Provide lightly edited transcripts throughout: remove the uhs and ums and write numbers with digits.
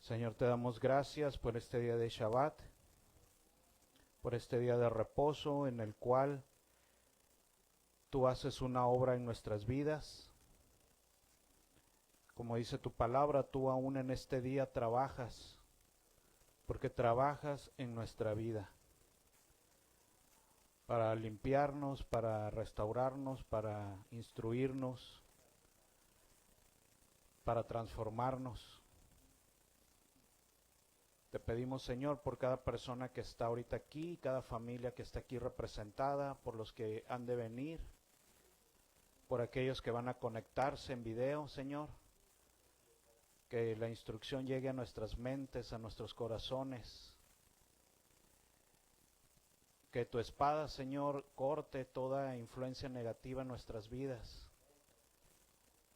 Señor, te damos gracias por este día de Shabbat, por este día de reposo en el cual tú haces una obra en nuestras vidas. Como dice tu palabra, tú aún en este día trabajas, porque trabajas en nuestra vida, para limpiarnos, para restaurarnos, para instruirnos, para transformarnos. Te pedimos, Señor, por cada persona que está ahorita aquí, cada familia que está aquí representada, por los que han de venir, por aquellos que van a conectarse en video, Señor, que la instrucción llegue a nuestras mentes, a nuestros corazones, que tu espada, Señor, corte toda influencia negativa en nuestras vidas,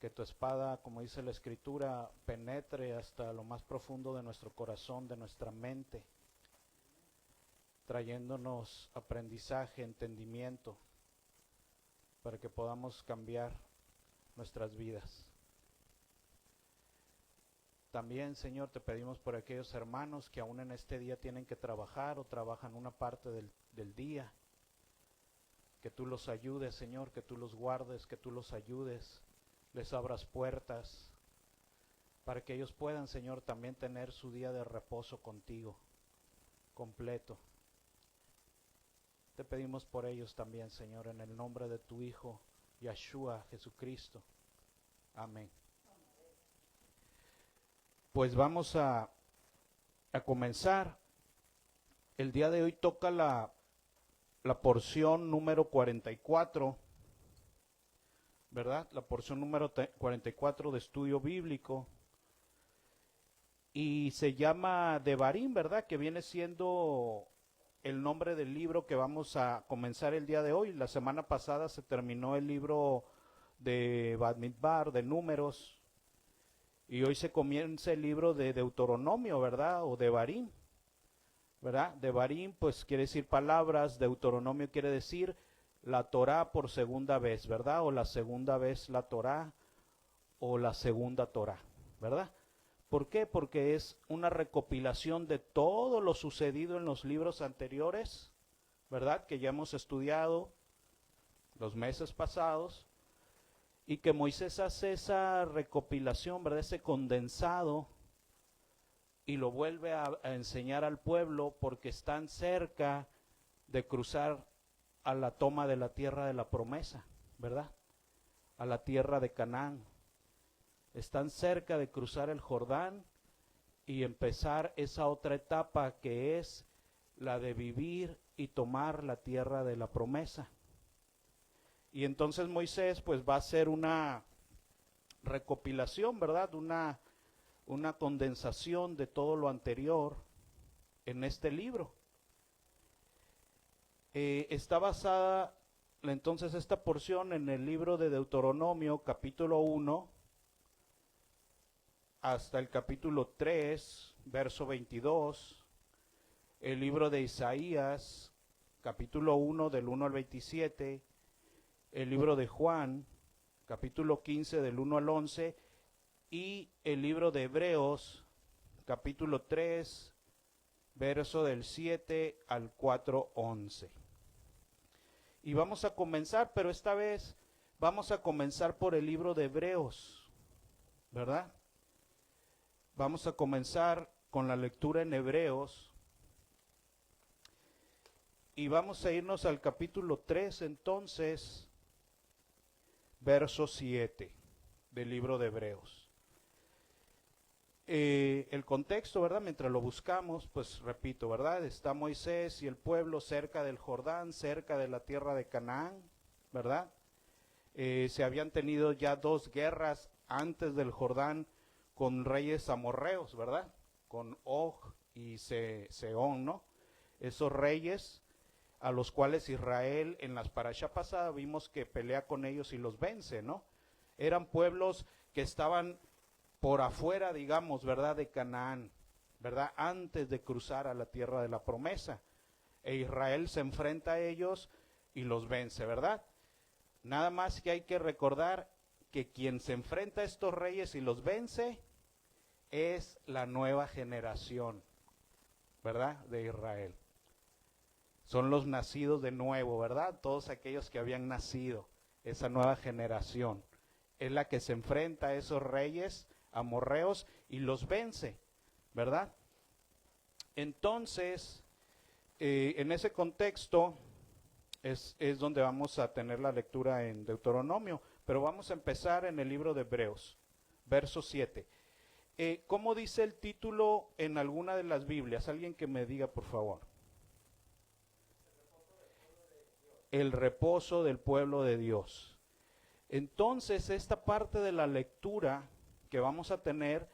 que tu espada, como dice la Escritura, penetre hasta lo más profundo de nuestro corazón, de nuestra mente, trayéndonos aprendizaje, entendimiento, para que podamos cambiar nuestras vidas. También, Señor, te pedimos por aquellos hermanos que aún en este día tienen que trabajar o trabajan una parte del día, que tú los ayudes, Señor, que tú los guardes, que tú los ayudes, les abras puertas, para que ellos puedan, Señor, también tener su día de reposo contigo, completo. Te pedimos por ellos también, Señor, en el nombre de tu Hijo, Yeshua, Jesucristo. Amén. Pues vamos a comenzar. El día de hoy toca la porción número 44, ¿verdad? La porción número 44 de estudio bíblico. Y se llama Devarim, ¿verdad? Que viene siendo el nombre del libro que vamos a comenzar el día de hoy. La semana pasada se terminó el libro de Bamidbar, de Números. Y hoy se comienza el libro de Deuteronomio, ¿verdad? O Devarim, ¿verdad? Devarim, pues quiere decir palabras, Deuteronomio quiere decir la Torá por segunda vez, ¿verdad? O la segunda vez la Torá, o la segunda Torá, ¿verdad? ¿Por qué? Porque es una recopilación de todo lo sucedido en los libros anteriores, ¿verdad? Que ya hemos estudiado los meses pasados. Y que Moisés hace esa recopilación, ¿verdad? Ese condensado, y lo vuelve a enseñar al pueblo porque están cerca de cruzar a la toma de la tierra de la promesa, ¿verdad? A la tierra de Canaán. Están cerca de cruzar el Jordán y empezar esa otra etapa que es la de vivir y tomar la tierra de la promesa. Y entonces Moisés pues va a hacer una recopilación, ¿verdad? Una condensación de todo lo anterior en este libro. Está basada entonces esta porción en el libro de Deuteronomio, capítulo 1, hasta el capítulo 3, verso 22, el libro de Isaías, capítulo 1, del 1 al 27, el libro de Juan, capítulo 15, del 1 al 11, y el libro de Hebreos, capítulo 3, verso del 7 al 4:11. Y vamos a comenzar, pero esta vez vamos a comenzar por el libro de Hebreos, ¿verdad? Vamos a comenzar con la lectura en Hebreos. Y vamos a irnos al capítulo 3 entonces, verso 7 del libro de Hebreos. El contexto, ¿verdad? Mientras lo buscamos, pues repito, ¿verdad? Está Moisés y el pueblo cerca del Jordán, cerca de la tierra de Canaán, ¿verdad? Se habían tenido ya 2 guerras antes del Jordán con reyes amorreos, ¿verdad? Con Og y Sehón, ¿no? Esos reyes a los cuales Israel en las parashá pasadas vimos que pelea con ellos y los vence, ¿no? Eran pueblos que estaban por afuera, digamos, ¿verdad? De Canaán, ¿verdad? Antes de cruzar a la tierra de la promesa. E Israel se enfrenta a ellos y los vence, ¿verdad? Nada más que hay que recordar que quien se enfrenta a estos reyes y los vence es la nueva generación, ¿verdad? De Israel. Son los nacidos de nuevo, ¿verdad? Todos aquellos que habían nacido, esa nueva generación. Es la que se enfrenta a esos reyes amorreos y los vence, ¿verdad? Entonces, en ese contexto es donde vamos a tener la lectura en Deuteronomio, pero vamos a empezar en el libro de Hebreos, verso 7. ¿Cómo dice el título en alguna de las Biblias? Alguien que me diga, por favor. El reposo del pueblo de Dios. Entonces, esta parte de la lectura que vamos a tener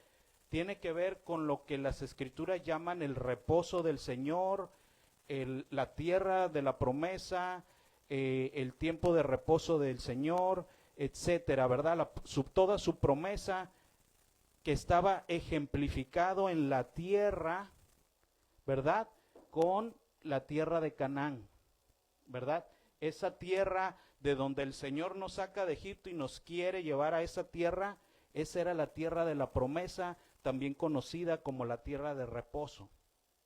tiene que ver con lo que las Escrituras llaman el reposo del Señor, la tierra de la promesa, el tiempo de reposo del Señor, etcétera, ¿verdad? Toda su promesa que estaba ejemplificado en la tierra, ¿verdad? Con la tierra de Canaán, ¿verdad? Esa tierra de donde el Señor nos saca de Egipto y nos quiere llevar a esa tierra, esa era la tierra de la promesa, también conocida como la tierra de reposo,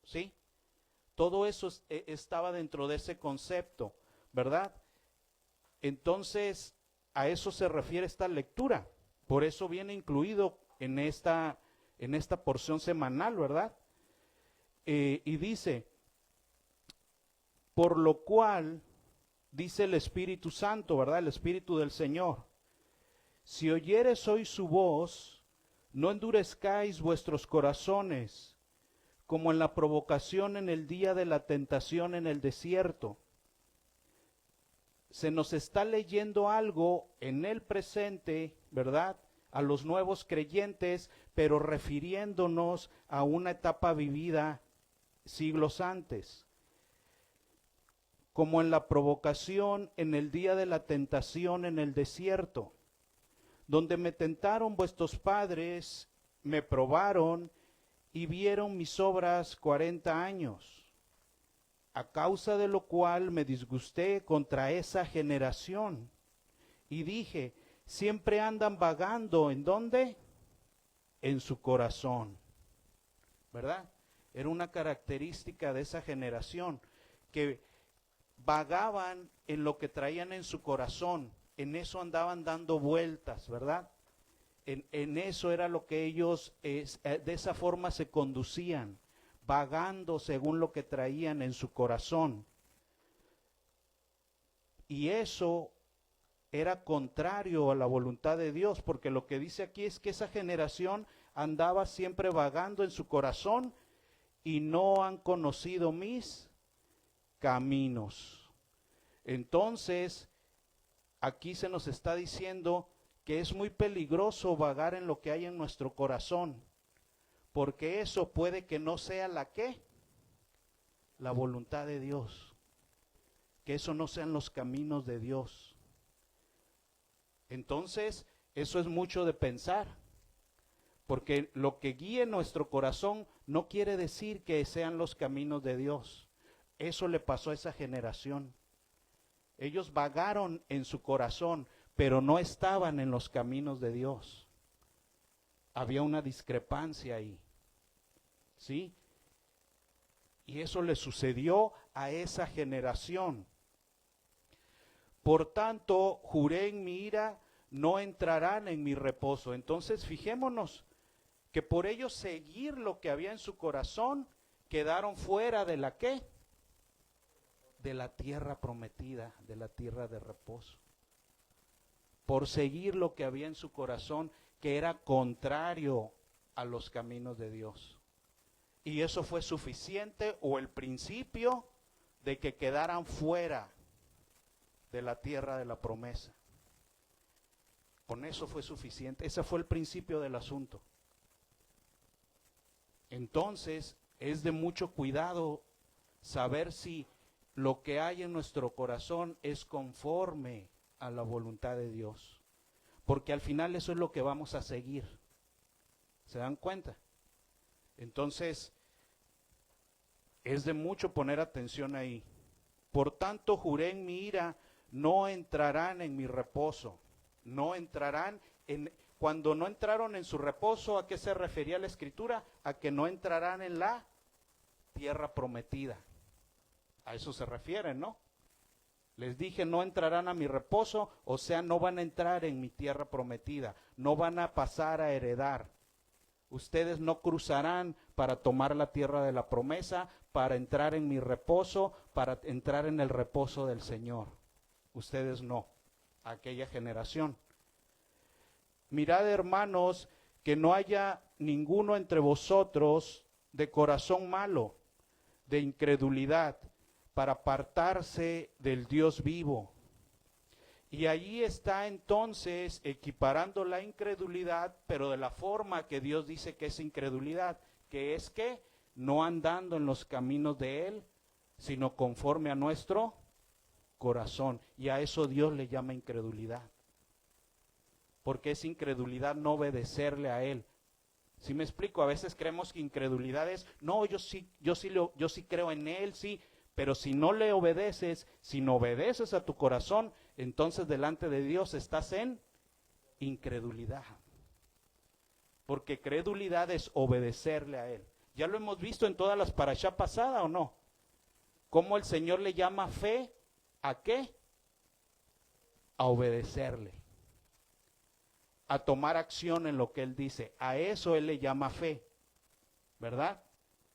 ¿sí? Todo eso estaba dentro de ese concepto, ¿verdad? Entonces, a eso se refiere esta lectura, por eso viene incluido en esta porción semanal, ¿verdad? Y dice, por lo cual, dice el Espíritu Santo, ¿verdad? El Espíritu del Señor. Si oyeres hoy su voz, no endurezcáis vuestros corazones, como en la provocación en el día de la tentación en el desierto. Se nos está leyendo algo en el presente, ¿verdad? A los nuevos creyentes, pero refiriéndonos a una etapa vivida siglos antes. Como en la provocación en el día de la tentación en el desierto, donde me tentaron vuestros padres, me probaron y vieron mis obras 40 años, a causa de lo cual me disgusté contra esa generación y dije, siempre andan vagando, ¿en dónde? En su corazón, ¿verdad? Era una característica de esa generación, que vagaban en lo que traían en su corazón, en eso andaban dando vueltas, ¿verdad? En eso era lo que ellos, de esa forma se conducían, vagando según lo que traían en su corazón. Y eso era contrario a la voluntad de Dios, porque lo que dice aquí es que esa generación andaba siempre vagando en su corazón y no han conocido mis caminos. Entonces, aquí se nos está diciendo que es muy peligroso vagar en lo que hay en nuestro corazón, porque eso puede que no sea la voluntad de Dios, que eso no sean los caminos de Dios. Entonces, eso es mucho de pensar, porque lo que guíe nuestro corazón no quiere decir que sean los caminos de Dios. Eso le pasó a esa generación. Ellos vagaron en su corazón, pero no estaban en los caminos de Dios. Había una discrepancia ahí, ¿sí? Y eso le sucedió a esa generación. Por tanto, juré en mi ira, no entrarán en mi reposo. Entonces, fijémonos que por ellos seguir lo que había en su corazón, quedaron fuera de la ¿qué? De la tierra prometida, de la tierra de reposo. Por seguir lo que había en su corazón, que era contrario a los caminos de Dios. Y eso fue suficiente, o el principio de que quedaran fuera de la tierra de la promesa. Con eso fue suficiente. Ese fue el principio del asunto. Entonces, es de mucho cuidado saber si lo que hay en nuestro corazón es conforme a la voluntad de Dios. Porque al final eso es lo que vamos a seguir. ¿Se dan cuenta? Entonces, es de mucho poner atención ahí. Por tanto, juré en mi ira, no entrarán en mi reposo. No entrarán Cuando no entraron en su reposo, ¿a qué se refería la Escritura? A que no entrarán en la tierra prometida. A eso se refieren, ¿no? Les dije, no entrarán a mi reposo, o sea, no van a entrar en mi tierra prometida, no van a pasar a heredar. Ustedes no cruzarán para tomar la tierra de la promesa, para entrar en mi reposo, para entrar en el reposo del Señor. Ustedes no, aquella generación. Mirad, hermanos, que no haya ninguno entre vosotros de corazón malo, de incredulidad, para apartarse del Dios vivo. Y allí está entonces equiparando la incredulidad, pero de la forma que Dios dice que es incredulidad, que es que no andando en los caminos de Él, sino conforme a nuestro corazón. Y a eso Dios le llama incredulidad. Porque es incredulidad no obedecerle a Él. ¿Sí me explico? A veces creemos que incredulidad es, no, yo sí creo en Él, sí, pero si no le obedeces, si no obedeces a tu corazón, entonces delante de Dios estás en incredulidad. Porque credulidad es obedecerle a Él. Ya lo hemos visto en todas las parashá pasadas, ¿o no? Cómo el Señor le llama fe, ¿a qué? A obedecerle. A tomar acción en lo que Él dice. A eso Él le llama fe, ¿verdad?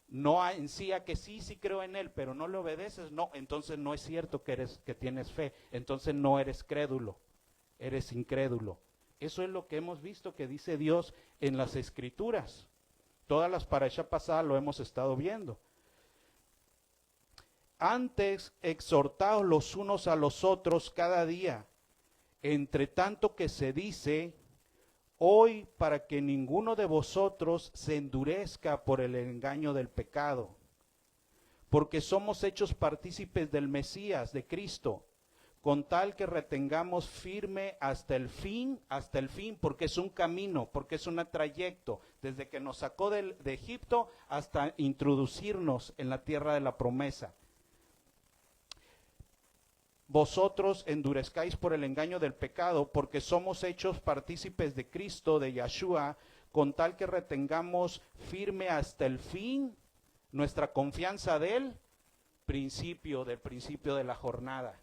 No en sí a que sí creo en Él, pero no le obedeces, no, entonces no es cierto que tienes fe, entonces no eres crédulo, eres incrédulo. Eso es lo que hemos visto que dice Dios en las Escrituras. Todas las parashá pasadas lo hemos estado viendo. Antes exhortaos los unos a los otros cada día, entre tanto que se dice, hoy, para que ninguno de vosotros se endurezca por el engaño del pecado, porque somos hechos partícipes del Mesías, de Cristo, con tal que retengamos firme hasta el fin, porque es un camino, porque es un trayecto, desde que nos sacó de Egipto hasta introducirnos en la tierra de la promesa. Vosotros endurezcáis por el engaño del pecado, porque somos hechos partícipes de Cristo, de Yahshua, con tal que retengamos firme hasta el fin nuestra confianza del principio de la jornada.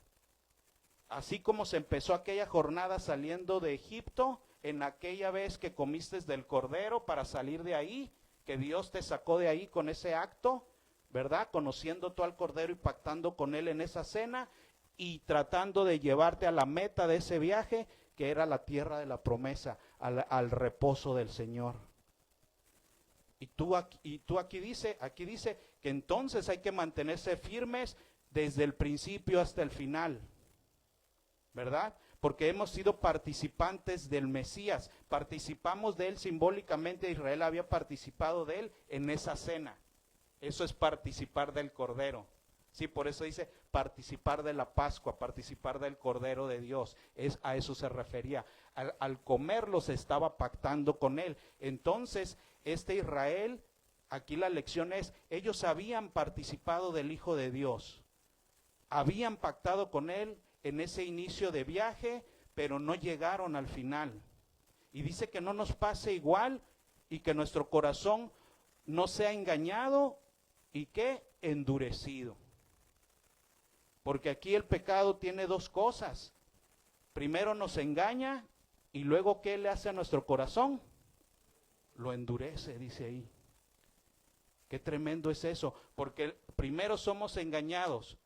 Así como se empezó aquella jornada saliendo de Egipto, en aquella vez que comiste del cordero para salir de ahí, que Dios te sacó de ahí con ese acto, ¿verdad? Conociendo tú al cordero y pactando con él en esa cena, y tratando de llevarte a la meta de ese viaje, que era la tierra de la promesa, al reposo del Señor. Y tú aquí dice que entonces hay que mantenerse firmes desde el principio hasta el final, ¿verdad? Porque hemos sido participantes del Mesías, participamos de él simbólicamente, Israel había participado de él en esa cena. Eso es participar del Cordero. Sí, por eso dice participar de la Pascua, participar del Cordero de Dios. A eso se refería. Al comerlo se estaba pactando con él. Entonces, Israel, aquí la lección es, ellos habían participado del Hijo de Dios. Habían pactado con él en ese inicio de viaje, pero no llegaron al final. Y dice que no nos pase igual y que nuestro corazón no sea engañado y que endurecido. Porque aquí el pecado tiene dos cosas. Primero nos engaña y luego ¿qué le hace a nuestro corazón? Lo endurece, dice ahí. Qué tremendo es eso, porque primero somos engañados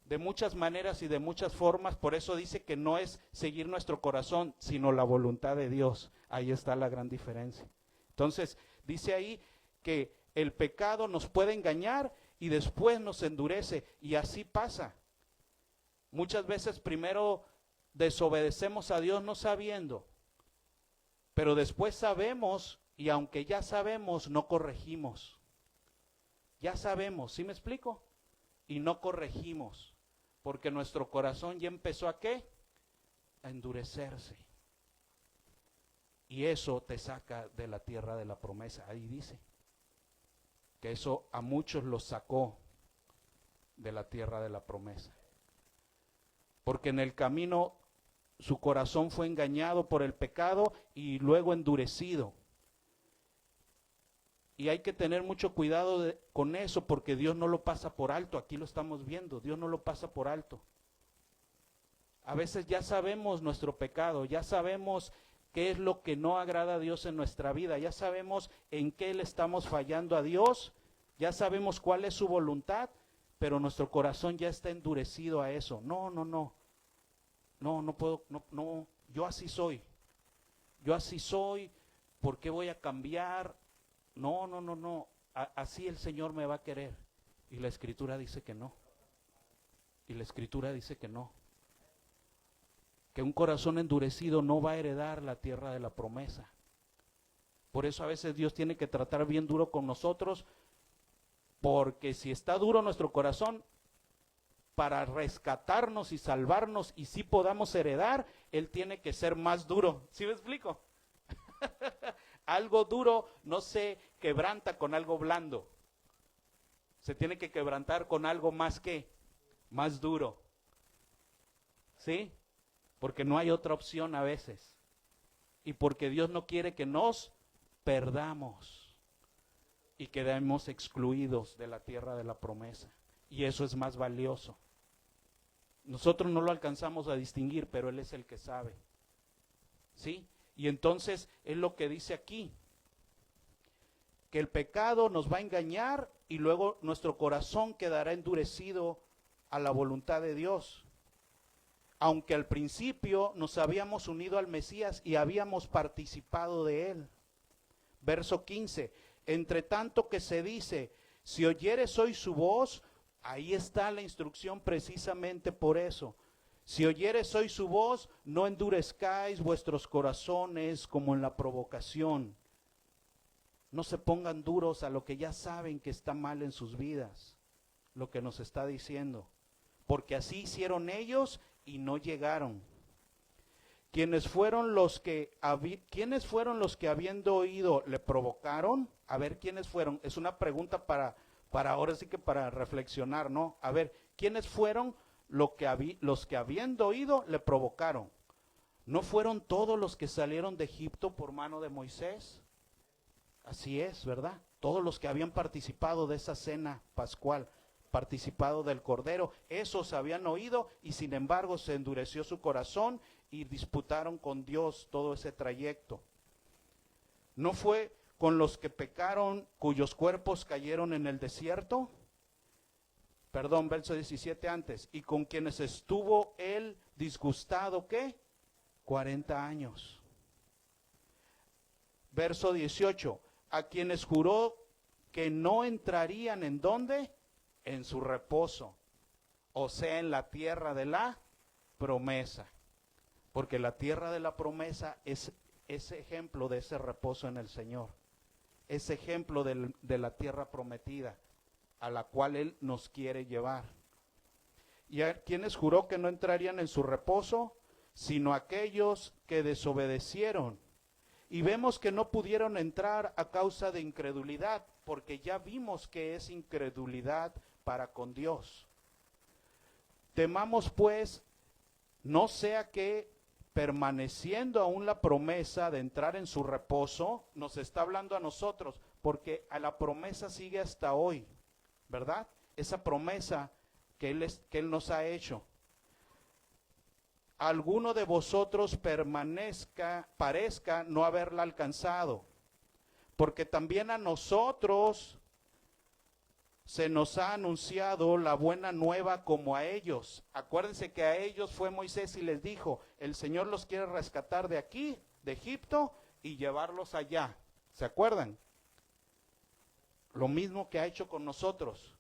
de muchas maneras y de muchas formas, por eso dice que no es seguir nuestro corazón, sino la voluntad de Dios. Ahí está la gran diferencia. Entonces, dice ahí que el pecado nos puede engañar y después nos endurece, y así pasa. Muchas veces primero desobedecemos a Dios no sabiendo, pero después sabemos, y aunque ya sabemos, no corregimos. Ya sabemos, ¿sí me explico? Y no corregimos, porque nuestro corazón ya empezó ¿a qué? A endurecerse. Y eso te saca de la tierra de la promesa. Ahí dice que eso a muchos los sacó de la tierra de la promesa. Porque en el camino su corazón fue engañado por el pecado y luego endurecido. Y hay que tener mucho cuidado con eso, porque Dios no lo pasa por alto. Aquí lo estamos viendo, Dios no lo pasa por alto. A veces ya sabemos nuestro pecado, ya sabemos qué es lo que no agrada a Dios en nuestra vida, ya sabemos en qué le estamos fallando a Dios, ya sabemos cuál es su voluntad, pero nuestro corazón ya está endurecido a eso. No puedo, no, yo así soy, ¿por qué voy a cambiar? No, así el Señor me va a querer. Y la Escritura dice que no, que un corazón endurecido no va a heredar la tierra de la promesa. Por eso a veces Dios tiene que tratar bien duro con nosotros, porque si está duro nuestro corazón, para rescatarnos y salvarnos y si podamos heredar, Él tiene que ser más duro. ¿Sí me explico? Algo duro no se quebranta con algo blando. Se tiene que quebrantar con algo más duro. ¿Sí? Porque no hay otra opción a veces. Y porque Dios no quiere que nos perdamos y quedemos excluidos de la tierra de la promesa. Y eso es más valioso. Nosotros no lo alcanzamos a distinguir, pero Él es el que sabe. ¿Sí? Y entonces es lo que dice aquí, que el pecado nos va a engañar y luego nuestro corazón quedará endurecido a la voluntad de Dios. Aunque al principio nos habíamos unido al Mesías y habíamos participado de Él. Verso 15, entre tanto que se dice, si oyeres hoy su voz, ahí está la instrucción precisamente por eso. Si oyeres hoy su voz, no endurezcáis vuestros corazones como en la provocación. No se pongan duros a lo que ya saben que está mal en sus vidas, lo que nos está diciendo. Porque así hicieron ellos y no llegaron. ¿Quiénes fueron los que habiendo oído le provocaron? A ver, ¿quiénes fueron? Es una pregunta para ahora sí que para reflexionar, ¿no? A ver, ¿quiénes fueron los que habiendo oído le provocaron? ¿No fueron todos los que salieron de Egipto por mano de Moisés? Así es, ¿verdad? Todos los que habían participado de esa cena pascual, participado del Cordero, esos habían oído y sin embargo se endureció su corazón y disputaron con Dios todo ese trayecto. ¿No fue con los que pecaron cuyos cuerpos cayeron en el desierto? Perdón, verso 17 antes. Y con quienes estuvo él disgustado, ¿qué? 40 años. Verso 18. A quienes juró que no entrarían, ¿en dónde? En su reposo. O sea, en la tierra de la promesa. Porque la tierra de la promesa es ese ejemplo de ese reposo en el Señor. Es ejemplo de la tierra prometida a la cual Él nos quiere llevar. ¿Y a quienes juró que no entrarían en su reposo? Sino aquellos que desobedecieron. Y vemos que no pudieron entrar a causa de incredulidad, porque ya vimos que es incredulidad para con Dios. Temamos pues, no sea que permaneciendo aún la promesa de entrar en su reposo, nos está hablando a nosotros, porque a la promesa sigue hasta hoy, ¿verdad? Esa promesa que Él nos ha hecho. Alguno de vosotros parezca no haberla alcanzado, porque también a nosotros se nos ha anunciado la buena nueva como a ellos. Acuérdense que a ellos fue Moisés y les dijo, el Señor los quiere rescatar de aquí, de Egipto, y llevarlos allá. ¿Se acuerdan? Lo mismo que ha hecho con nosotros.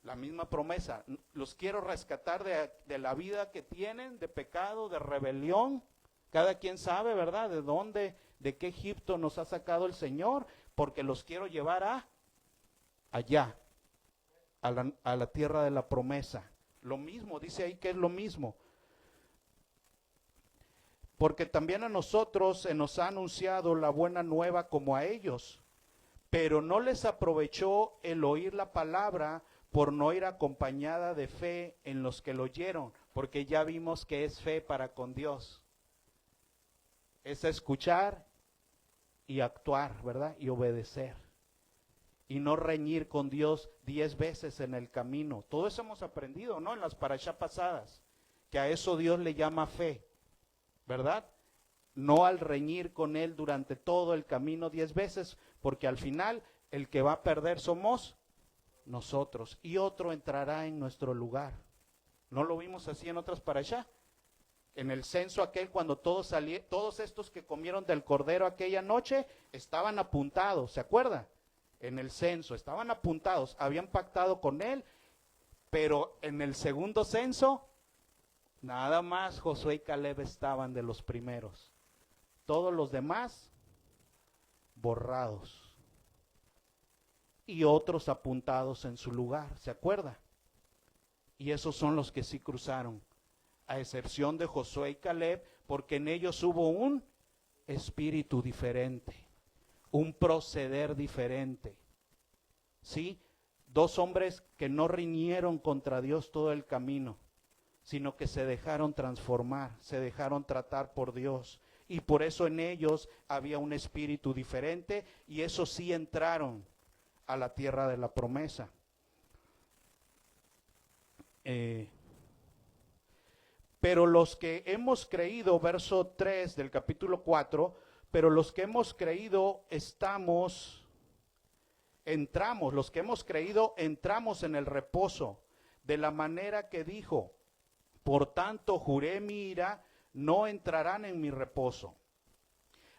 La misma promesa, los quiero rescatar de la vida que tienen, de pecado, de rebelión. Cada quien sabe, ¿verdad? De dónde, de qué Egipto nos ha sacado el Señor, porque los quiero llevar allá, a la tierra de la promesa. Lo mismo, dice ahí que es lo mismo. Porque también a nosotros se nos ha anunciado la buena nueva como a ellos, pero no les aprovechó el oír la palabra por no ir acompañada de fe en los que lo oyeron, porque ya vimos que es fe para con Dios. Es escuchar y actuar, ¿verdad? Y obedecer. Y no reñir con Dios 10 veces en el camino. Todo eso hemos aprendido, ¿no? En las parashá pasadas. Que a eso Dios le llama fe, ¿verdad? No al reñir con Él durante todo el camino 10 veces, porque al final el que va a perder somos nosotros. Y otro entrará en nuestro lugar. ¿No lo vimos así en otras parashá? En el censo aquel, cuando todos estos que comieron del cordero aquella noche, estaban apuntados, ¿se acuerda? En el censo, estaban apuntados, habían pactado con Él, pero en el segundo censo, nada más Josué y Caleb estaban de los primeros. Todos los demás, borrados. Y otros apuntados en su lugar, ¿se acuerda? Y esos son los que sí cruzaron, a excepción de Josué y Caleb, porque en ellos hubo un espíritu diferente, un proceder diferente. ¿Sí? 2 hombres que no riñeron contra Dios todo el camino, sino que se dejaron transformar, se dejaron tratar por Dios. Y por eso en ellos había un espíritu diferente, y esos sí entraron a la tierra de la promesa. Pero los que hemos creído, verso 3 del capítulo 4, pero los que hemos creído los que hemos creído entramos en el reposo, de la manera que dijo, por tanto juré mi ira, no entrarán en mi reposo.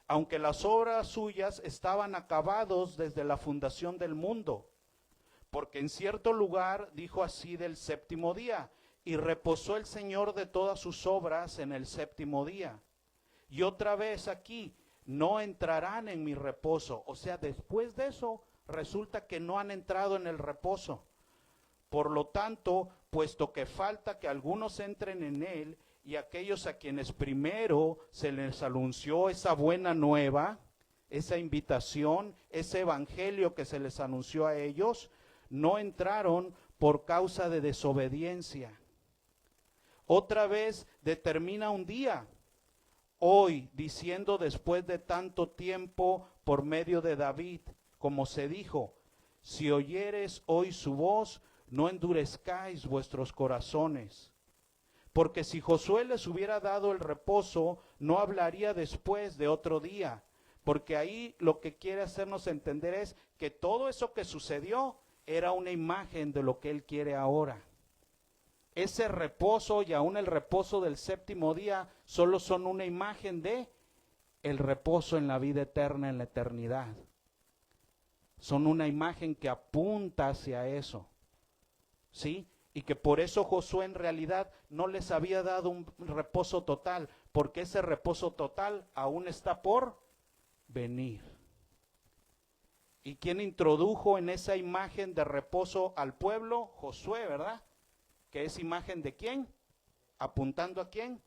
Aunque las obras suyas estaban acabados desde la fundación del mundo, porque en cierto lugar dijo así del séptimo día, y reposó el Señor de todas sus obras en el séptimo día. Y otra vez aquí, no entrarán en mi reposo. O sea, después de eso, resulta que no han entrado en el reposo. Por lo tanto, puesto que falta que algunos entren en él, y aquellos a quienes primero se les anunció esa buena nueva, esa invitación, ese evangelio que se les anunció a ellos, no entraron por causa de desobediencia. Otra vez determina un día, hoy, diciendo después de tanto tiempo por medio de David, como se dijo, si oyeres hoy su voz, no endurezcáis vuestros corazones. Porque si Josué les hubiera dado el reposo, no hablaría después de otro día. Porque ahí lo que quiere hacernos entender es que todo eso que sucedió era una imagen de lo que Él quiere ahora. Ese reposo y aún el reposo del séptimo día solo son una imagen de el reposo en la vida eterna, en la eternidad. Son una imagen que apunta hacia eso, ¿sí? Y que por eso Josué en realidad no les había dado un reposo total, porque ese reposo total aún está por venir. ¿Y quién introdujo en esa imagen de reposo al pueblo? Josué, ¿verdad? ¿Que es imagen de quién? ¿Apuntando a quién?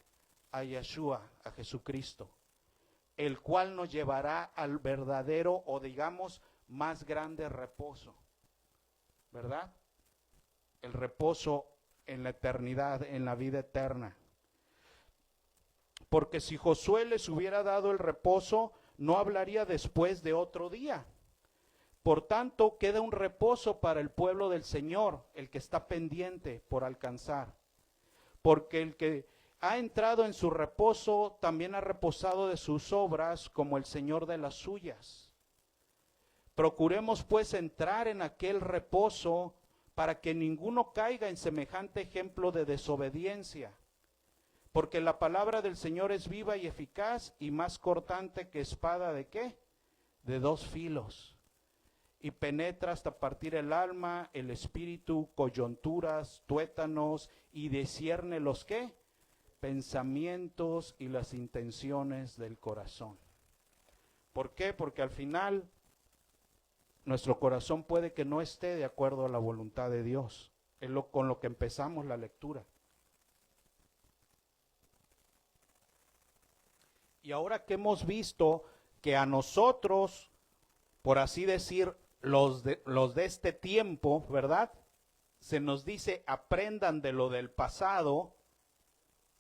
A Yeshua, a Jesucristo, el cual nos llevará al verdadero o digamos más grande reposo, ¿verdad? El reposo en la eternidad, en la vida eterna. Porque si Josué les hubiera dado el reposo, no hablaría después de otro día. Por tanto, queda un reposo para el pueblo del Señor, el que está pendiente por alcanzar. Porque el que ha entrado en su reposo, también ha reposado de sus obras, como el Señor de las suyas. Procuremos pues entrar en aquel reposo, para que ninguno caiga en semejante ejemplo de desobediencia. Porque la palabra del Señor es viva y eficaz, y más cortante que espada ¿de qué? De 2 filos. Y penetra hasta partir el alma, el espíritu, coyunturas, tuétanos, y discierne los ¿qué? Pensamientos y las intenciones del corazón. ¿Por qué? Porque al final nuestro corazón puede que no esté de acuerdo a la voluntad de Dios. Es con lo que empezamos la lectura. Y ahora que hemos visto que a nosotros, por así decir, los de este tiempo, ¿verdad? Se nos dice, aprendan de lo del pasado.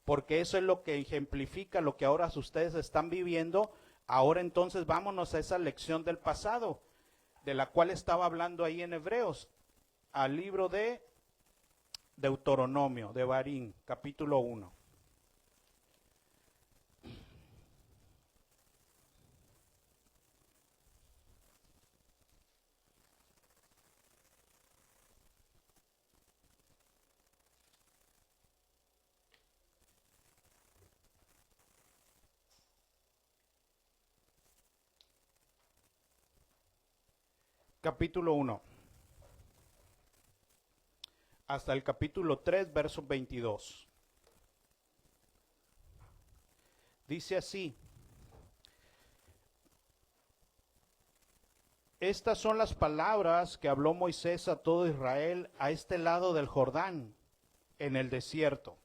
porque eso es lo que ejemplifica lo que ahora ustedes están viviendo. Ahora entonces vámonos a esa lección del pasado, de la cual estaba hablando ahí en Hebreos, al libro de Deuteronomio, de Barín, capítulo 1. Capítulo 1. Hasta el capítulo 3, verso 22. Dice así: estas son las palabras que habló Moisés a todo Israel a este lado del Jordán, en el desierto,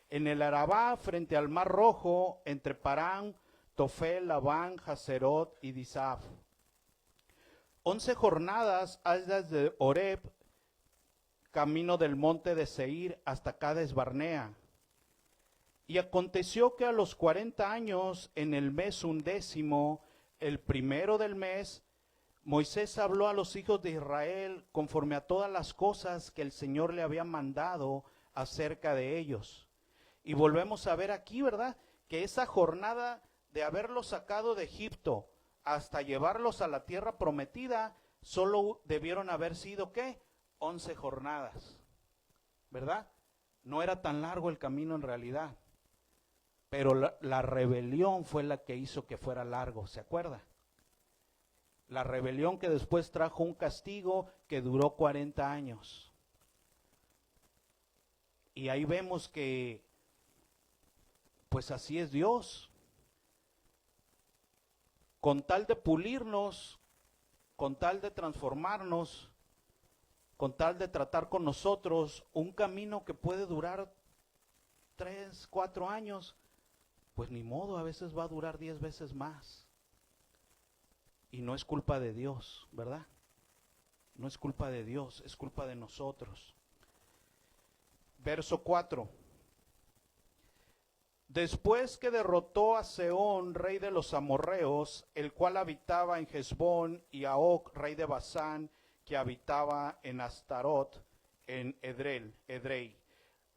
en el Arabá, frente al mar Rojo, entre Parán, Tofel, Labán, Haserot y Disaf. 11 jornadas has desde Horeb, camino del monte de Seir, hasta Cades Barnea. Y aconteció que a los 40 años, en el mes 11, el primero del mes, Moisés habló a los hijos de Israel conforme a todas las cosas que el Señor le había mandado acerca de ellos. Y volvemos a ver aquí, ¿verdad?, que esa jornada de haberlos sacado de Egipto hasta llevarlos a la tierra prometida, solo debieron haber sido, ¿qué? 11 jornadas, ¿verdad? No era tan largo el camino en realidad, pero la rebelión fue la que hizo que fuera largo, ¿se acuerda? La rebelión que después trajo un castigo que duró 40 años. Y ahí vemos que, pues así es Dios. Con tal de pulirnos, con tal de transformarnos, con tal de tratar con nosotros, un camino que puede durar 3, 4 años, pues ni modo, a veces va a durar 10 veces más. Y no es culpa de Dios, ¿verdad? No es culpa de Dios, es culpa de nosotros. Verso 4. Después que derrotó a Sehón, rey de los amorreos, el cual habitaba en Hesbón, y a Og, rey de Basán, que habitaba en Astarot, en Edrei.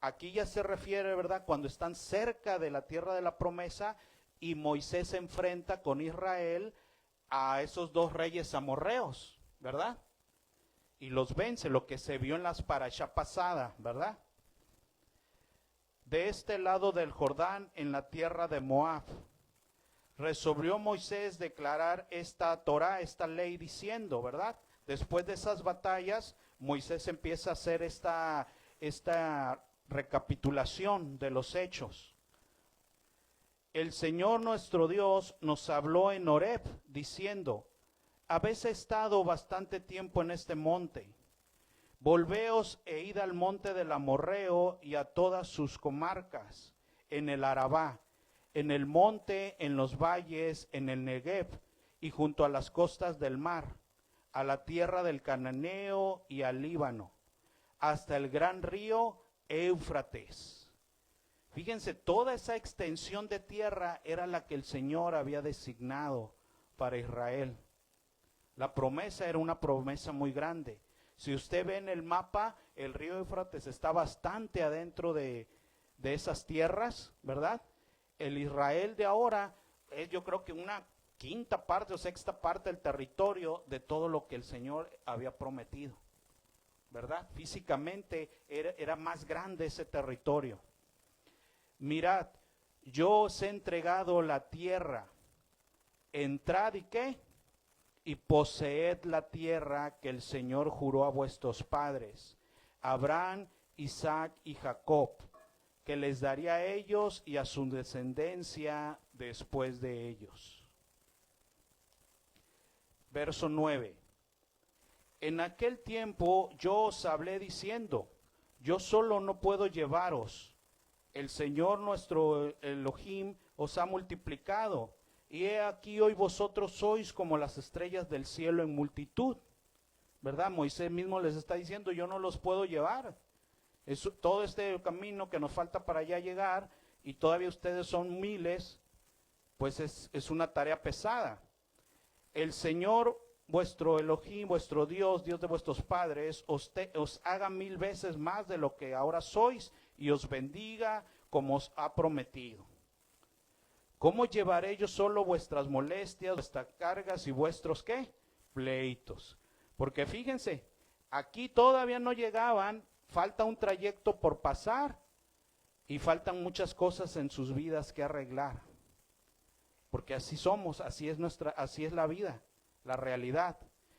Aquí ya se refiere, ¿verdad?, cuando están cerca de la tierra de la promesa y Moisés se enfrenta con Israel a esos dos reyes amorreos, ¿verdad? Y los vence, lo que se vio en las parashá pasada, ¿verdad? De este lado del Jordán, en la tierra de Moab, resolvió Moisés declarar esta Torá, esta ley, diciendo, ¿verdad? Después de esas batallas, Moisés empieza a hacer esta recapitulación de los hechos. El Señor nuestro Dios nos habló en Horeb, diciendo: habéis estado bastante tiempo en este monte. Volveos e id al monte del Amorreo y a todas sus comarcas, en el Arabá, en el monte, en los valles, en el Negev y junto a las costas del mar, a la tierra del Cananeo y al Líbano, hasta el gran río Éufrates. Fíjense, toda esa extensión de tierra era la que el Señor había designado para Israel. La promesa era una promesa muy grande. Si usted ve en el mapa, el río Éufrates está bastante adentro de esas tierras, ¿verdad? El Israel de ahora es, yo creo que una quinta parte o sexta parte del territorio de todo lo que el Señor había prometido, ¿verdad? Físicamente era más grande ese territorio. Mirad, yo os he entregado la tierra, entrad y ¿qué? Y poseed la tierra que el Señor juró a vuestros padres, Abraham, Isaac y Jacob, que les daría a ellos y a su descendencia después de ellos. Verso 9. En aquel tiempo yo os hablé diciendo: yo solo no puedo llevaros. El Señor nuestro Elohim os ha multiplicado. Y he aquí hoy vosotros sois como las estrellas del cielo en multitud, ¿verdad? Moisés mismo les está diciendo: yo no los puedo llevar. Todo este camino que nos falta para allá llegar, y todavía ustedes son miles, pues es una tarea pesada. El Señor, vuestro Elohim, vuestro Dios, Dios de vuestros padres, os haga 1000 veces más de lo que ahora sois, y os bendiga como os ha prometido. ¿Cómo llevaré yo solo vuestras molestias, vuestras cargas y vuestros ¿qué? Pleitos? Porque fíjense, aquí todavía no llegaban, falta un trayecto por pasar y faltan muchas cosas en sus vidas que arreglar. Porque así somos, así es la vida, la realidad.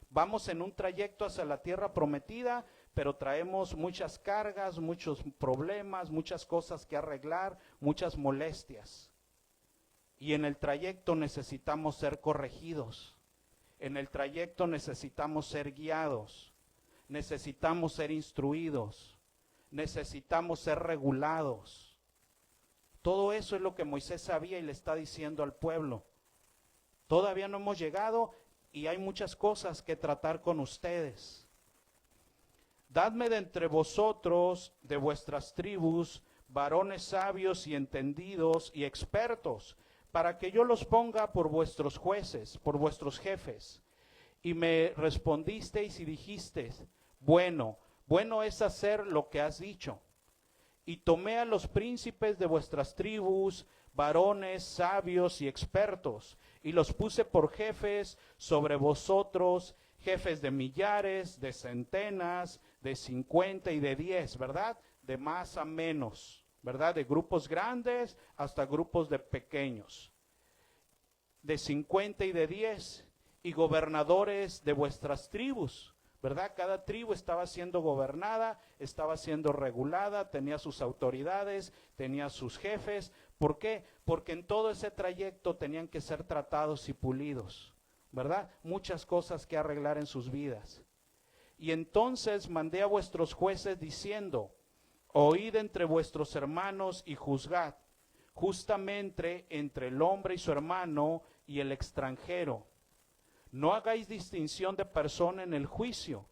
Vamos en un trayecto hacia la tierra prometida, pero traemos muchas cargas, muchos problemas, muchas cosas que arreglar, muchas molestias. Y en el trayecto necesitamos ser corregidos. En el trayecto necesitamos ser guiados. Necesitamos ser instruidos. Necesitamos ser regulados. Todo eso es lo que Moisés sabía y le está diciendo al pueblo. Todavía no hemos llegado y hay muchas cosas que tratar con ustedes. Dadme de entre vosotros, de vuestras tribus, varones sabios y entendidos y expertos, para que yo los ponga por vuestros jueces, por vuestros jefes. Y me respondisteis y dijisteis, bueno es hacer lo que has dicho. Y tomé a los príncipes de vuestras tribus, varones sabios y expertos, y los puse por jefes sobre vosotros, jefes de millares, de centenas, de 50 y de 10, ¿verdad? De más a menos, ¿verdad? De grupos grandes hasta grupos de pequeños, de 50 y de 10, y gobernadores de vuestras tribus, ¿verdad? Cada tribu estaba siendo gobernada, estaba siendo regulada, tenía sus autoridades, tenía sus jefes. ¿Por qué? Porque en todo ese trayecto tenían que ser tratados y pulidos, ¿verdad? Muchas cosas que arreglar en sus vidas. Y entonces mandé a vuestros jueces diciendo, oíd entre vuestros hermanos y juzgad, justamente entre el hombre y su hermano y el extranjero. No hagáis distinción de persona en el juicio,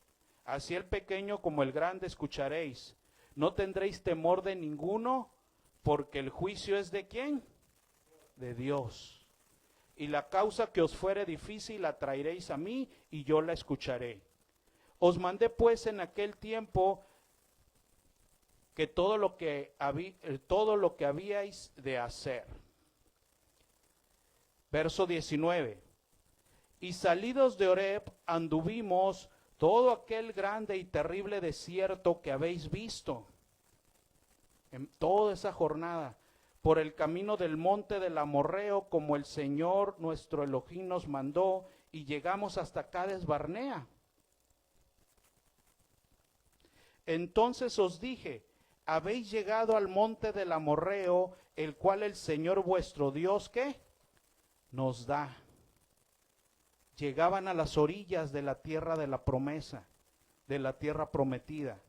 así el pequeño como el grande escucharéis. No tendréis temor de ninguno, porque el juicio es ¿de quién? De Dios. Y la causa que os fuere difícil la traeréis a mí, y yo la escucharé. Os mandé pues en aquel tiempo que todo lo que habíais de hacer. Verso 19. Y salidos de Horeb anduvimos todo aquel grande y terrible desierto que habéis visto, en toda esa jornada, por el camino del monte del Amorreo, como el Señor nuestro Elohim nos mandó, y llegamos hasta Cades Barnea. Entonces os dije, habéis llegado al monte del Amorreo, el cual el Señor vuestro Dios, ¿qué? Nos da. Llegaban a las orillas de la tierra de la promesa, de la tierra prometida.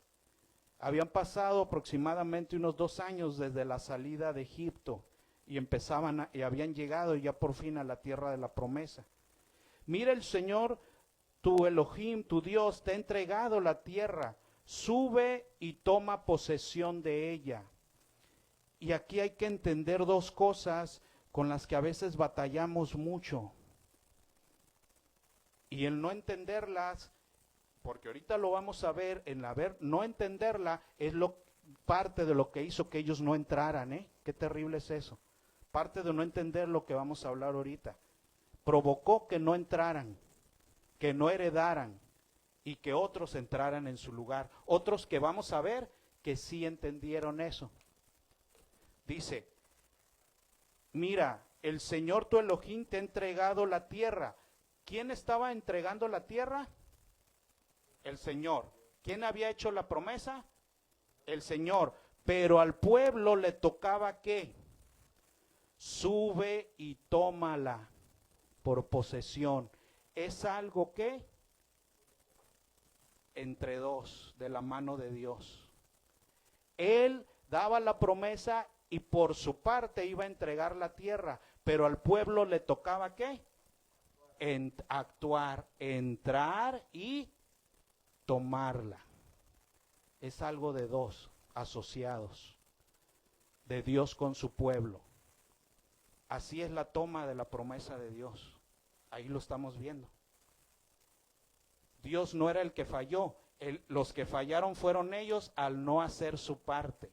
Habían pasado aproximadamente unos 2 años desde la salida de Egipto y habían llegado ya por fin a la tierra de la promesa. Mira, el Señor, tu Elohim, tu Dios, te ha entregado la tierra. Sube y toma posesión de ella. Y aquí hay que entender 2 cosas con las que a veces batallamos mucho. Y el no entenderlas, porque ahorita lo vamos a ver, no entenderla es parte de lo que hizo que ellos no entraran, ¿eh? Qué terrible es eso. Parte de no entender lo que vamos a hablar ahorita. Provocó que no entraran, que no heredaran y que otros entraran en su lugar. Otros que vamos a ver que sí entendieron eso. Dice, mira, el Señor tu Elohim te ha entregado la tierra. ¿Quién estaba entregando la tierra? El Señor. ¿Quién había hecho la promesa? El Señor. Pero al pueblo le tocaba ¿qué? Sube y tómala por posesión. Es algo que entre 2 de la mano de Dios. Él daba la promesa y por su parte iba a entregar la tierra, pero al pueblo le tocaba ¿qué? Actuar, entrar y tomarla. Es algo de 2. asociados de Dios con su pueblo. Así es la toma de la promesa de Dios. Ahí lo estamos viendo. Dios no era el que falló. Los que fallaron fueron ellos al no hacer su parte.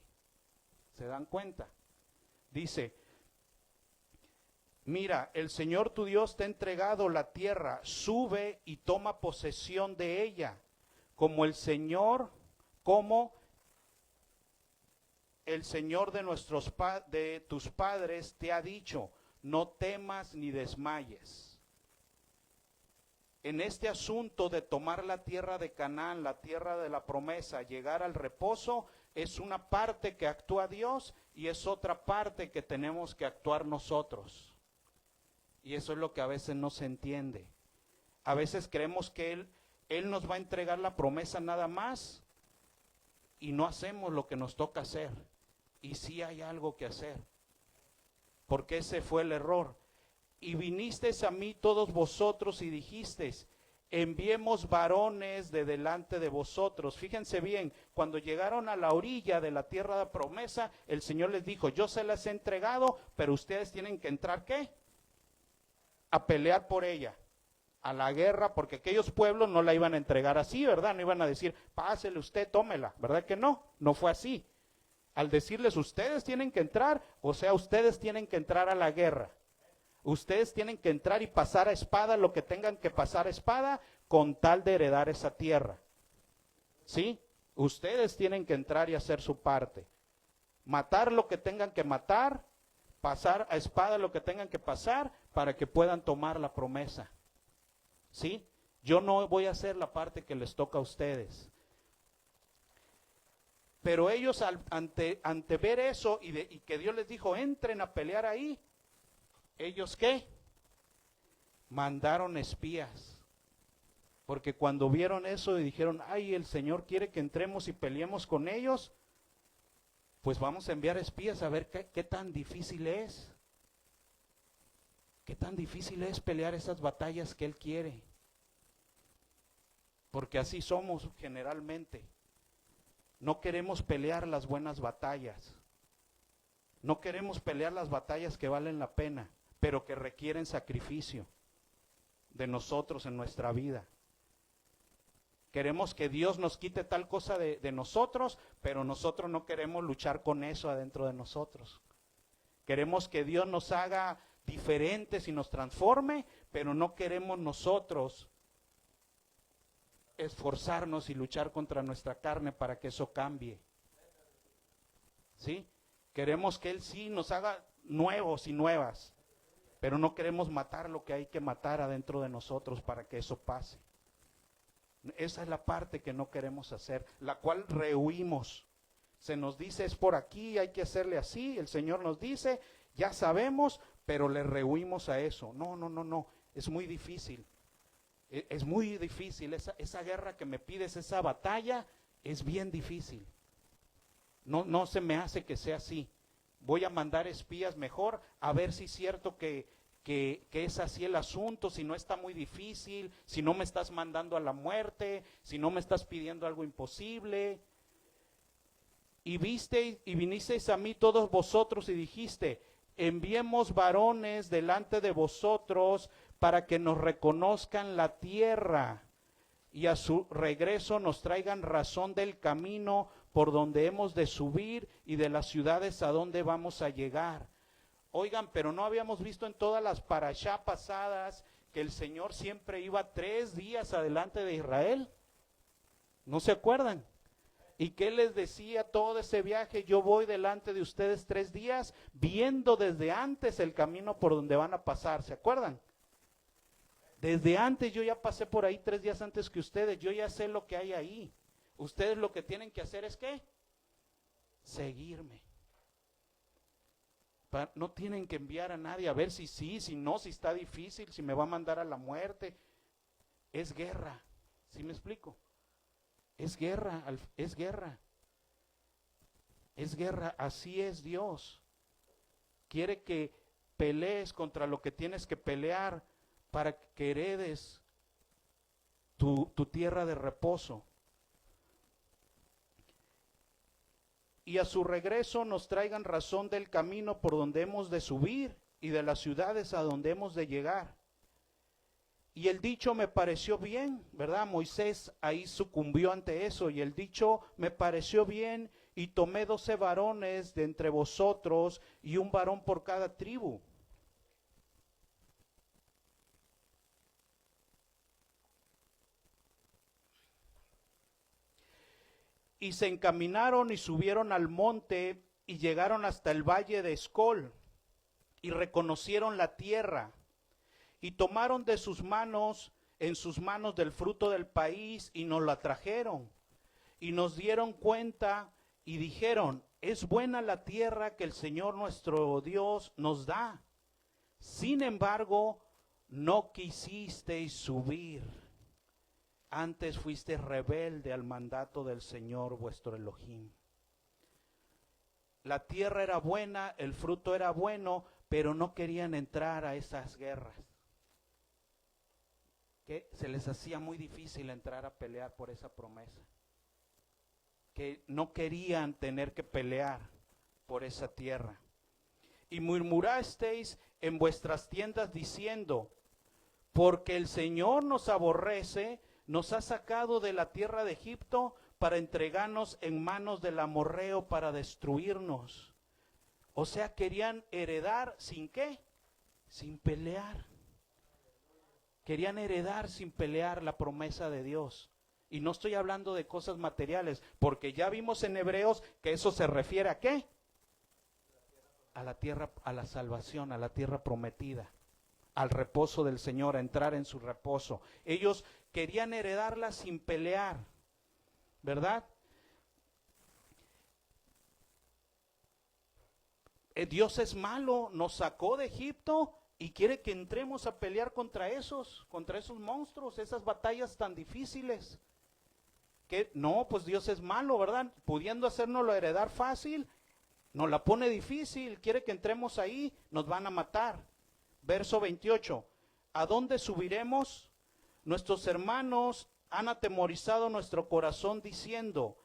¿Se dan cuenta? Dice, mira, el Señor tu Dios te ha entregado la tierra, sube y toma posesión de ella, como el Señor de tus padres te ha dicho, no temas ni desmayes. En este asunto de tomar la tierra de Canaán, la tierra de la promesa, llegar al reposo, es una parte que actúa Dios y es otra parte que tenemos que actuar nosotros. Y eso es lo que a veces no se entiende. A veces creemos que Él nos va a entregar la promesa nada más y no hacemos lo que nos toca hacer. Y sí hay algo que hacer, porque ese fue el error. Y vinisteis a mí todos vosotros y dijisteis, enviemos varones de delante de vosotros. Fíjense bien, cuando llegaron a la orilla de la tierra de promesa, el Señor les dijo, yo se las he entregado, pero ustedes tienen que entrar, ¿qué? A pelear por ella, a la guerra, porque aquellos pueblos no la iban a entregar así, ¿verdad? No iban a decir, pásele usted, tómela, ¿verdad que no? No fue así. Al decirles, ustedes tienen que entrar, o sea, ustedes tienen que entrar a la guerra. Ustedes tienen que entrar y pasar a espada lo que tengan que pasar a espada con tal de heredar esa tierra. ¿Sí? Ustedes tienen que entrar y hacer su parte. Matar lo que tengan que matar, pasar a espada lo que tengan que pasar para que puedan tomar la promesa. ¿Sí? Yo no voy a hacer la parte que les toca a ustedes. Pero ellos ante ver eso y que Dios les dijo, entren a pelear ahí, ¿ellos qué? Mandaron espías. Porque cuando vieron eso y dijeron, ay, el Señor quiere que entremos y peleemos con ellos, pues vamos a enviar espías a ver qué tan difícil es. Qué tan difícil es pelear esas batallas que Él quiere. Porque así somos generalmente. No queremos pelear las buenas batallas. No queremos pelear las batallas que valen la pena, pero que requieren sacrificio de nosotros en nuestra vida. Queremos que Dios nos quite tal cosa de nosotros, pero nosotros no queremos luchar con eso adentro de nosotros. Queremos que Dios nos haga diferentes y nos transforme, pero no queremos nosotros esforzarnos y luchar contra nuestra carne para que eso cambie. ¿Sí? Queremos que Él sí nos haga nuevos y nuevas, pero no queremos matar lo que hay que matar adentro de nosotros para que eso pase. Esa es la parte que no queremos hacer, la cual rehuimos. Se nos dice es por aquí, hay que hacerle así, el Señor nos dice, ya sabemos, pero le rehuimos a eso. No, es muy difícil. Es muy difícil, esa guerra que me pides, esa batalla, es bien difícil. No se me hace que sea así. Voy a mandar espías mejor a ver si es cierto que es así el asunto, si no está muy difícil, si no me estás mandando a la muerte, si no me estás pidiendo algo imposible. Y vinisteis a mí todos vosotros y dijiste, enviemos varones delante de vosotros para que nos reconozcan la tierra y a su regreso nos traigan razón del camino por donde hemos de subir y de las ciudades a donde vamos a llegar. Oigan, pero no habíamos visto en todas las parashá pasadas que el Señor siempre iba 3 días adelante de Israel. ¿No se acuerdan? ¿Y qué les decía todo ese viaje? Yo voy delante de ustedes 3 días viendo desde antes el camino por donde van a pasar. ¿Se acuerdan? Desde antes yo ya pasé por ahí 3 días antes que ustedes. Yo ya sé lo que hay ahí. Ustedes lo que tienen que hacer es ¿qué? Seguirme. No tienen que enviar a nadie a ver si sí, si no, si está difícil, si me va a mandar a la muerte. Es guerra. ¿Sí me explico? Es guerra, es guerra. Es guerra, así es Dios. Quiere que pelees contra lo que tienes que pelear para que heredes tu tierra de reposo. y a su regreso nos traigan razón del camino por donde hemos de subir y de las ciudades a donde hemos de llegar. Y el dicho me pareció bien, ¿verdad? Moisés ahí sucumbió ante eso, y el dicho me pareció bien, y tomé 12 varones de entre vosotros y un varón por cada tribu. Y se encaminaron y subieron al monte y llegaron hasta el valle de Escol y reconocieron la tierra y tomaron de sus manos, en sus manos del fruto del país y nos la trajeron y nos dieron cuenta y dijeron, es buena la tierra que el Señor nuestro Dios nos da. Sin embargo, no quisisteis subir. Antes fuiste rebelde al mandato del Señor vuestro Elohim. La tierra era buena, el fruto era bueno, pero no querían entrar a esas guerras. Que se les hacía muy difícil entrar a pelear por esa promesa. Que no querían tener que pelear por esa tierra. Y murmurasteis en vuestras tiendas diciendo, porque el Señor nos aborrece, nos ha sacado de la tierra de Egipto para entregarnos en manos del amorreo para destruirnos. O sea, querían heredar sin qué, sin pelear. Querían heredar sin pelear la promesa de Dios. Y no estoy hablando de cosas materiales, porque ya vimos en Hebreos que eso se refiere a ¿qué? A la tierra, a la salvación, a la tierra prometida, al reposo del Señor, a entrar en su reposo. Ellos querían heredarla sin pelear, ¿verdad? Dios es malo, nos sacó de Egipto y quiere que entremos a pelear contra esos monstruos, esas batallas tan difíciles. Que no, pues Dios es malo, ¿verdad? Pudiendo hacérnoslo heredar fácil, nos la pone difícil, quiere que entremos ahí, nos van a matar. Verso 28, ¿a dónde subiremos? Nuestros hermanos han atemorizado nuestro corazón diciendo,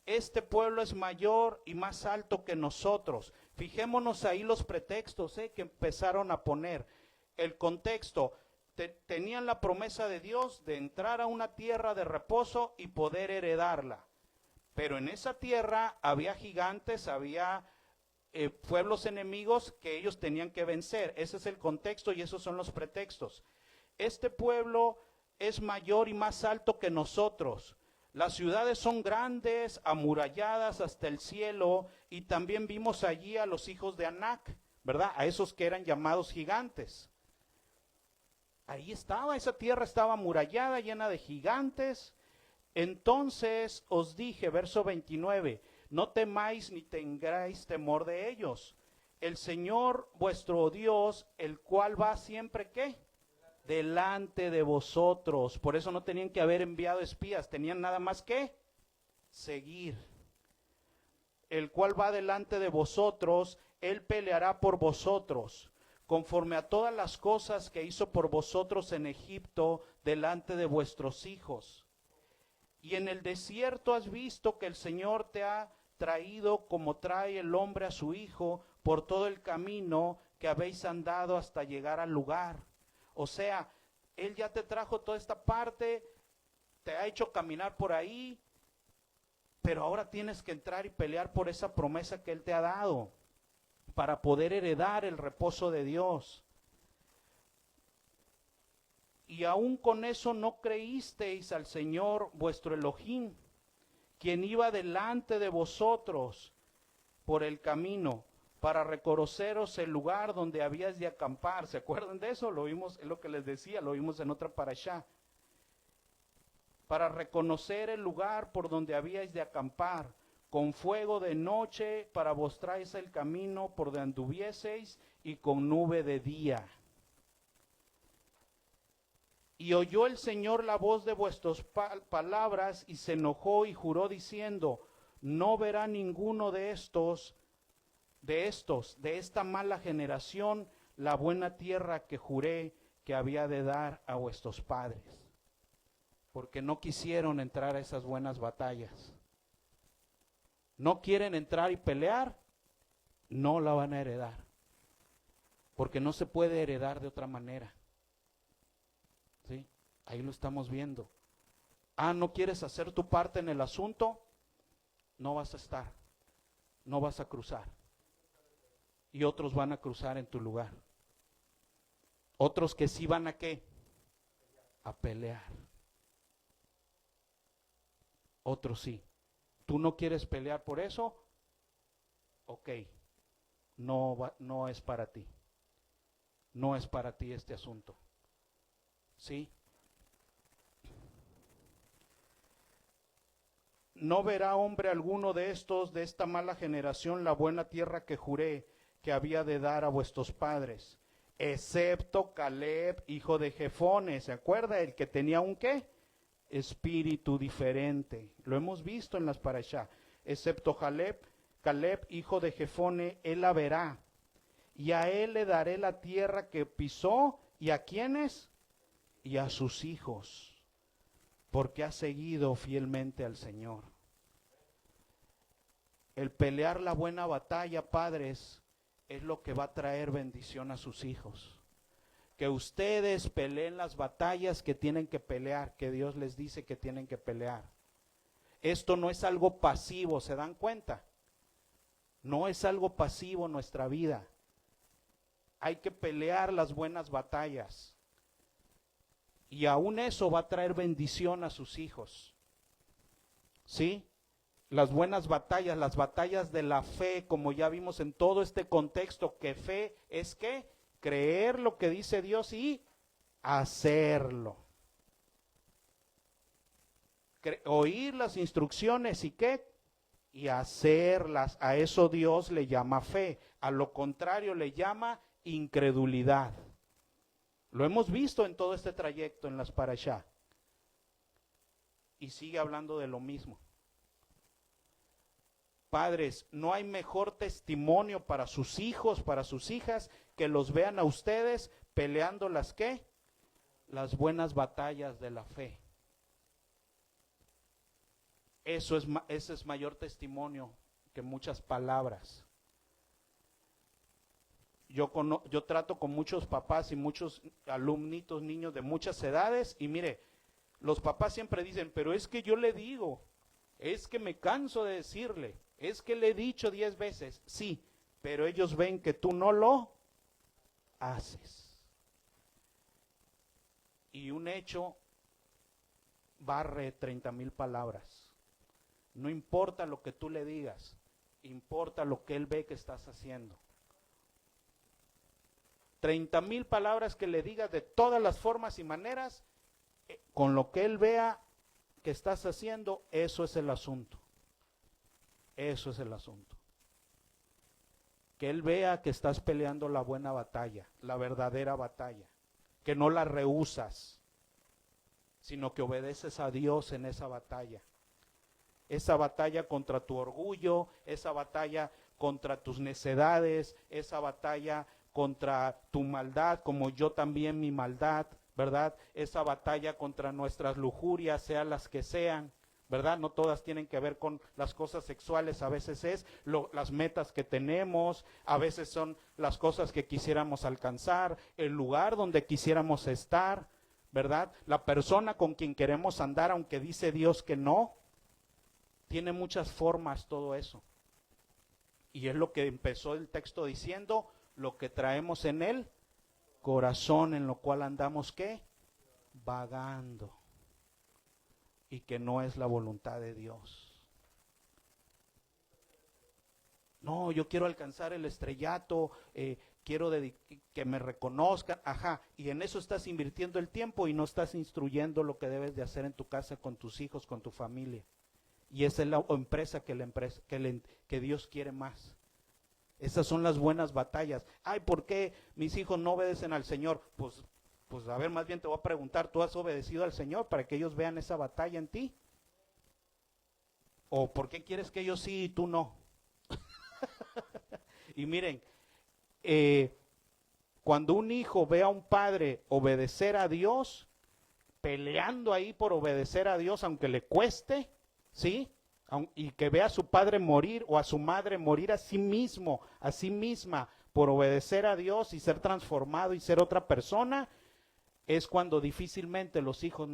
este pueblo es mayor y más alto que nosotros. Fijémonos ahí los pretextos que empezaron a poner. El contexto, tenían la promesa de Dios de entrar a una tierra de reposo y poder heredarla. Pero en esa tierra había gigantes, había pueblos enemigos que ellos tenían que vencer. Ese es el contexto y esos son los pretextos. Este pueblo es mayor y más alto que nosotros. Las ciudades son grandes, amuralladas hasta el cielo, y también vimos allí a los hijos de Anac, ¿verdad? A esos que eran llamados gigantes. Ahí estaba, esa tierra estaba amurallada, llena de gigantes. Entonces os dije, verso 29, no temáis ni tengáis temor de ellos. El Señor vuestro Dios, el cual va siempre, ¿qué? Delante de vosotros. Por eso no tenían que haber enviado espías, tenían nada más que seguir. El cual va delante de vosotros, él peleará por vosotros, conforme a todas las cosas que hizo por vosotros en Egipto, delante de vuestros hijos. Y en el desierto has visto que el Señor te ha traído como trae el hombre a su hijo por todo el camino que habéis andado hasta llegar al lugar. O sea, Él ya te trajo toda esta parte, te ha hecho caminar por ahí, pero ahora tienes que entrar y pelear por esa promesa que Él te ha dado, para poder heredar el reposo de Dios. Y aún con eso no creísteis al Señor vuestro Elohim, quien iba delante de vosotros por el camino, para reconoceros el lugar donde habías de acampar. ¿Se acuerdan de eso? Lo vimos, es lo que les decía, lo vimos en otra parashá. Para reconocer el lugar por donde habíais de acampar, con fuego de noche para mostráis el camino por donde anduvieseis, y con nube de día. Y oyó el Señor la voz de vuestras palabras, y se enojó y juró diciendo, no verá ninguno de esta mala generación, la buena tierra que juré que había de dar a vuestros padres, porque no quisieron entrar a esas buenas batallas. no quieren entrar y pelear, no la van a heredar. Porque no se puede heredar de otra manera. ¿Sí? Ahí lo estamos viendo. ¿No quieres hacer tu parte en el asunto? No vas a estar, no vas a cruzar. Y otros van a cruzar en tu lugar. Otros que sí van a ¿qué? A pelear. Otros sí. ¿Tú no quieres pelear por eso? Ok, no es para ti. No es para ti este asunto. ¿Sí? No verá hombre alguno de estos, de esta mala generación, la buena tierra que juré que había de dar a vuestros padres, excepto Caleb, hijo de Jefone. ¿Se acuerda? El que tenía un ¿qué? Espíritu diferente. Lo hemos visto en las parashá. Excepto Caleb, hijo de Jefone, él la verá. Y a él le daré la tierra que pisó. ¿Y a quiénes? Y a sus hijos. Porque ha seguido fielmente al Señor. El pelear la buena batalla, padres, es lo que va a traer bendición a sus hijos. Que ustedes peleen las batallas que tienen que pelear, que Dios les dice que tienen que pelear. Esto no es algo pasivo, ¿se dan cuenta? No es algo pasivo en nuestra vida. Hay que pelear las buenas batallas. Y aún eso va a traer bendición a sus hijos. ¿Sí? Las buenas batallas, las batallas de la fe, como ya vimos en todo este contexto, que fe es ¿qué? Creer lo que dice Dios y hacerlo. Oír las instrucciones y ¿qué? Y hacerlas. A eso Dios le llama fe. A lo contrario le llama incredulidad. Lo hemos visto en todo este trayecto en las parashá. Y sigue hablando de lo mismo. Padres, no hay mejor testimonio para sus hijos, para sus hijas, que los vean a ustedes peleando las ¿qué? Las buenas batallas de la fe. Ese es mayor testimonio que muchas palabras. Yo trato con muchos papás y muchos alumnitos, niños de muchas edades, y mire, los papás siempre dicen, pero es que yo le digo, es que me canso de decirle, es que le he dicho 10 veces, sí, pero ellos ven que tú no lo haces. Y un hecho barre 30,000 palabras. No importa lo que tú le digas, importa lo que él ve que estás haciendo. 30,000 palabras que le digas de todas las formas y maneras, con lo que él vea que estás haciendo, eso es el asunto. Eso es el asunto. Que él vea que estás peleando la buena batalla, la verdadera batalla, que no la rehusas, sino que obedeces a Dios en esa batalla. Esa batalla contra tu orgullo, esa batalla contra tus necedades, esa batalla contra tu maldad, como yo también mi maldad, ¿verdad? Esa batalla contra nuestras lujurias, sean las que sean, ¿verdad? No todas tienen que ver con las cosas sexuales, a veces es las metas que tenemos, a veces son las cosas que quisiéramos alcanzar, el lugar donde quisiéramos estar, ¿verdad? La persona con quien queremos andar, aunque dice Dios que no, tiene muchas formas todo eso. Y es lo que empezó el texto diciendo, lo que traemos en el corazón, en lo cual andamos ¿qué? Vagando. Y que no es la voluntad de Dios. No, yo quiero alcanzar el estrellato, quiero que me reconozcan, ajá, y en eso estás invirtiendo el tiempo y no estás instruyendo lo que debes de hacer en tu casa, con tus hijos, con tu familia. Y esa es la empresa que Dios quiere más. Esas son las buenas batallas. Ay, ¿por qué mis hijos no obedecen al Señor? Pues a ver, más bien te voy a preguntar, ¿tú has obedecido al Señor para que ellos vean esa batalla en ti? ¿O por qué quieres que ellos sí y tú no? Y miren, cuando un hijo ve a un padre obedecer a Dios, peleando ahí por obedecer a Dios, aunque le cueste, ¿sí? Y que vea a su padre morir o a su madre morir a sí mismo, a sí misma, por obedecer a Dios y ser transformado y ser otra persona, es cuando difícilmente los hijos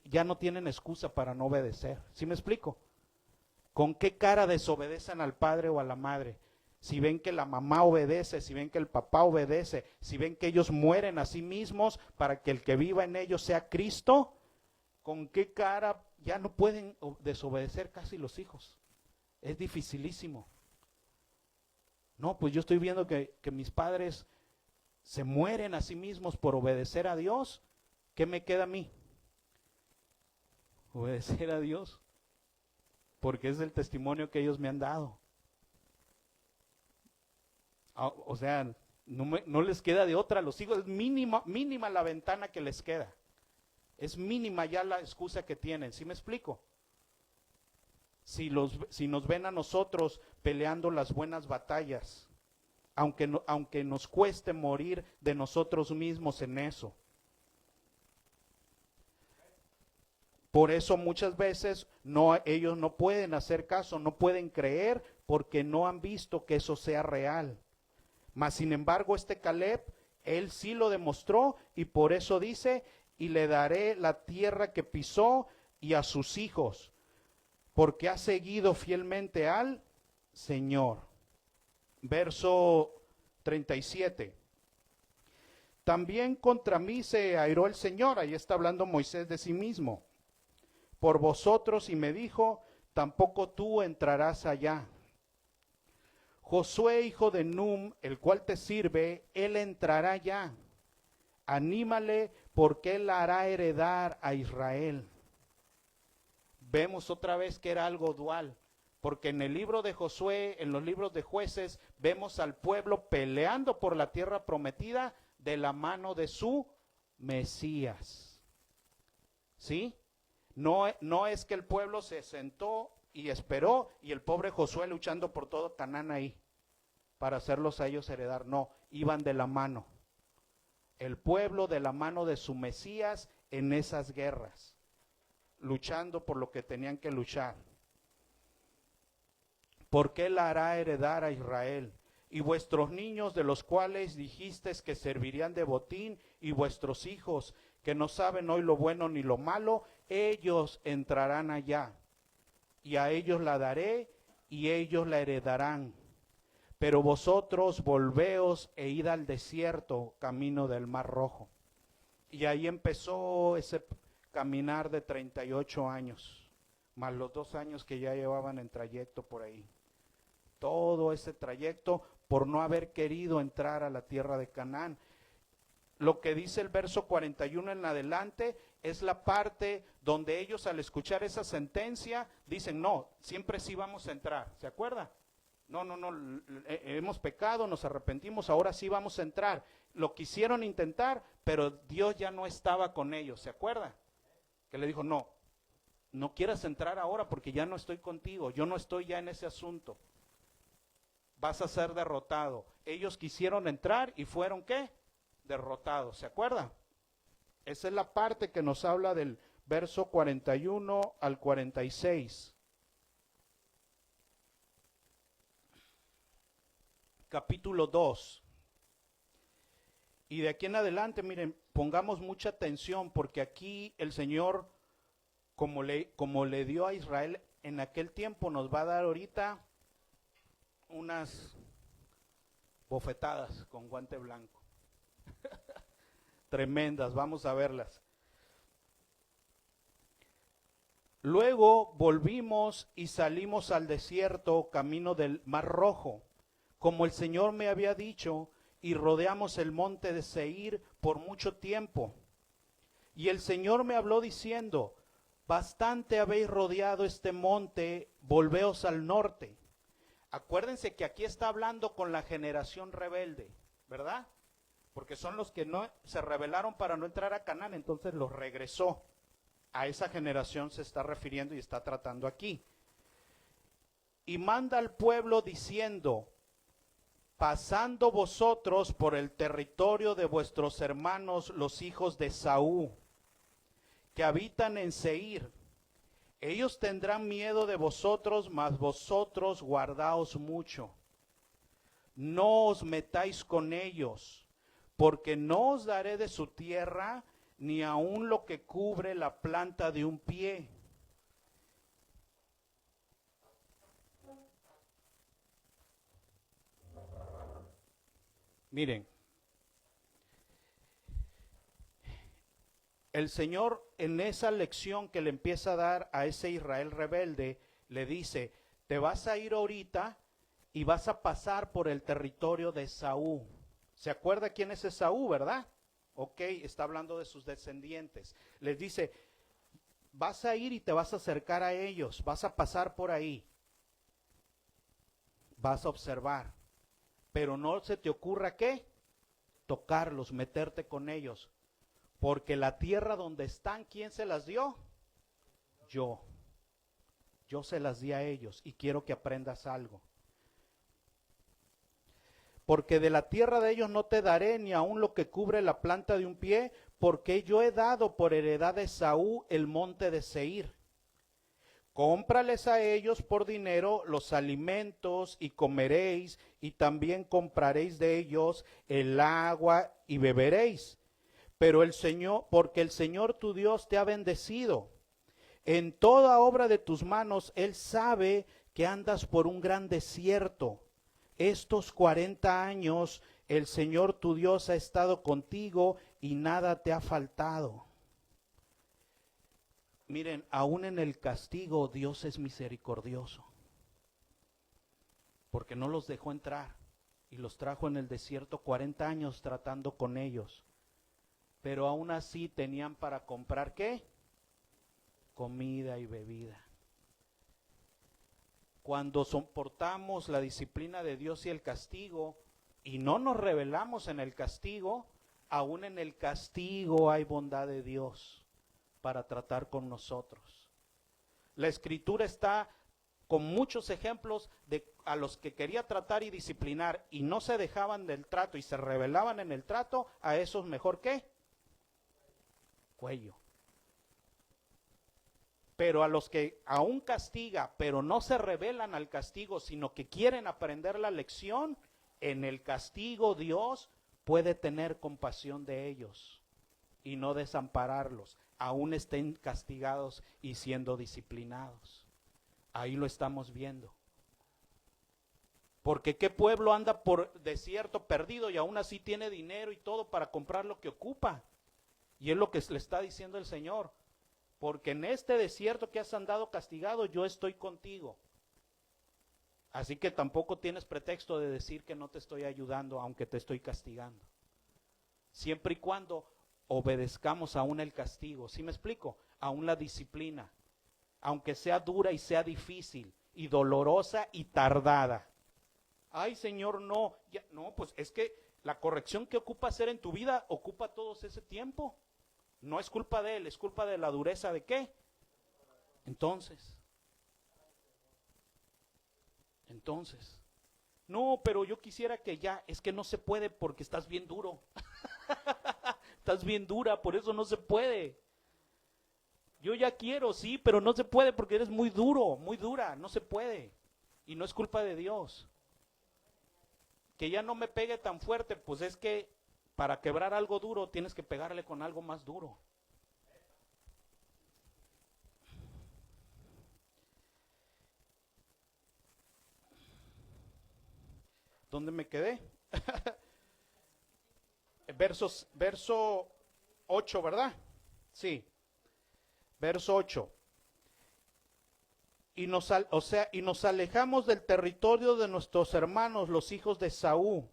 ya no tienen excusa para no obedecer. ¿Sí me explico? ¿Con qué cara desobedecen al padre o a la madre? Si ven que la mamá obedece, si ven que el papá obedece, si ven que ellos mueren a sí mismos para que el que viva en ellos sea Cristo, ¿con qué cara ya no pueden desobedecer casi los hijos? Es dificilísimo. No, pues yo estoy viendo que mis padres se mueren a sí mismos por obedecer a Dios. ¿Qué me queda a mí? Obedecer a Dios, porque es el testimonio que ellos me han dado. O sea, no les queda de otra a los hijos, es mínima la ventana que les queda. Es mínima ya la excusa que tienen. ¿Sí me explico? Si nos ven a nosotros peleando las buenas batallas, aunque nos cueste morir de nosotros mismos en eso. Por eso muchas veces ellos no pueden hacer caso, no pueden creer, porque no han visto que eso sea real. Mas sin embargo Caleb, él sí lo demostró, y por eso dice: y le daré la tierra que pisó y a sus hijos, porque ha seguido fielmente al Señor. Verso 37. También contra mí se airó el Señor, ahí está hablando Moisés de sí mismo, por vosotros, y me dijo: tampoco tú entrarás allá. Josué, hijo de Num, el cual te sirve, él entrará ya. Anímale, porque él hará heredar a Israel. Vemos otra vez que era algo dual, porque en el libro de Josué, en los libros de Jueces, vemos al pueblo peleando por la tierra prometida de la mano de su Mesías. ¿Sí? No es que el pueblo se sentó y esperó y el pobre Josué luchando por todo Canaán ahí para hacerlos a ellos heredar. No, iban de la mano. El pueblo de la mano de su Mesías en esas guerras, luchando por lo que tenían que luchar. Porque él hará heredar a Israel. Y vuestros niños, de los cuales dijisteis que servirían de botín, y vuestros hijos, que no saben hoy lo bueno ni lo malo, ellos entrarán allá. Y a ellos la daré, y ellos la heredarán. Pero vosotros volveos e id al desierto, camino del Mar Rojo. Y ahí empezó ese caminar de 38 años, más los 2 años que ya llevaban en trayecto por ahí. Todo ese trayecto por no haber querido entrar a la tierra de Canaán. Lo que dice el verso 41 en adelante es la parte donde ellos, al escuchar esa sentencia, dicen: no, siempre sí vamos a entrar. ¿Se acuerda? No, hemos pecado, nos arrepentimos, ahora sí vamos a entrar. Lo quisieron intentar, pero Dios ya no estaba con ellos. ¿Se acuerda? Que le dijo: no quieras entrar ahora porque ya no estoy contigo, yo no estoy ya en ese asunto. Vas a ser derrotado. Ellos quisieron entrar y fueron, ¿qué? Derrotados. ¿Se acuerda? Esa es la parte que nos habla del verso 41 al 46. Capítulo 2. Y de aquí en adelante, miren, pongamos mucha atención, porque aquí el Señor, como le dio a Israel en aquel tiempo, nos va a dar ahorita unas bofetadas con guante blanco. Tremendas, vamos a verlas. Luego volvimos y salimos al desierto, camino del Mar Rojo, como el Señor me había dicho, y rodeamos el monte de Seir por mucho tiempo. Y el Señor me habló diciendo: bastante habéis rodeado este monte, volveos al norte. Acuérdense que aquí está hablando con la generación rebelde, ¿verdad? Porque son los que no se rebelaron para no entrar a Canaán, entonces los regresó. A esa generación se está refiriendo y está tratando aquí. Y manda al pueblo diciendo: pasando vosotros por el territorio de vuestros hermanos los hijos de Esaú, que habitan en Seir, Ellos tendrán miedo de vosotros, mas vosotros guardaos mucho. No os metáis con ellos, porque no os daré de su tierra, ni aun lo que cubre la planta de un pie. Miren, el Señor en esa lección que le empieza a dar a ese Israel rebelde, le dice, te vas a ir ahorita y vas a pasar por el territorio de Esaú. ¿Se acuerda quién es Esaú, verdad? Ok, está hablando de sus descendientes. Les dice, vas a ir y te vas a acercar a ellos, vas a pasar por ahí, vas a observar, pero no se te ocurra ¿qué? Tocarlos, meterte con ellos, porque la tierra donde están, ¿quién se las dio? Yo se las di a ellos y quiero que aprendas algo. Porque de la tierra de ellos no te daré ni aun lo que cubre la planta de un pie, porque yo he dado por heredad de Esaú el monte de Seir. Cómprales a ellos por dinero los alimentos y comeréis, y también compraréis de ellos el agua y beberéis. Pero el Señor, porque el Señor tu Dios te ha bendecido en toda obra de tus manos, Él sabe que andas por un gran desierto. Estos 40 años el Señor tu Dios ha estado contigo y nada te ha faltado. Miren, aún en el castigo Dios es misericordioso, porque no los dejó entrar y los trajo en el desierto 40 años tratando con ellos. Pero aún así tenían para comprar ¿qué? Comida y bebida. Cuando soportamos la disciplina de Dios y el castigo, y no nos rebelamos en el castigo, aún en el castigo hay bondad de Dios para tratar con nosotros. La Escritura está con muchos ejemplos de a los que quería tratar y disciplinar y no se dejaban del trato y se rebelaban en el trato, a esos mejor ¿qué? Cuello. Pero a los que aún castiga, pero no se rebelan al castigo, sino que quieren aprender la lección, en el castigo Dios puede tener compasión de ellos y no desampararlos, aún estén castigados y siendo disciplinados. Ahí lo estamos viendo. Porque qué pueblo anda por desierto perdido y aún así tiene dinero y todo para comprar lo que ocupa. Y es lo que le está diciendo el Señor. Porque en este desierto que has andado castigado, yo estoy contigo. Así que tampoco tienes pretexto de decir que no te estoy ayudando, aunque te estoy castigando. Siempre y cuando obedezcamos aún el castigo. ¿Sí me explico? Aún la disciplina. Aunque sea dura y sea difícil, y dolorosa y tardada. Ay, Señor, no. Ya, no, pues es que la corrección que ocupa hacer en tu vida, ocupa todo ese tiempo. No es culpa de él, es culpa de la dureza de ¿qué? Entonces, no, pero yo quisiera que ya, es que no se puede porque estás bien duro. Estás bien dura, por eso no se puede. Yo ya quiero, sí, pero no se puede porque eres muy duro, muy dura, no se puede. Y no es culpa de Dios. Que ya no me pegue tan fuerte, pues es que para quebrar algo duro tienes que pegarle con algo más duro. ¿Dónde me quedé? Verso 8, ¿verdad? Sí. Verso 8. Y nos alejamos del territorio de nuestros hermanos, los hijos de Esaú,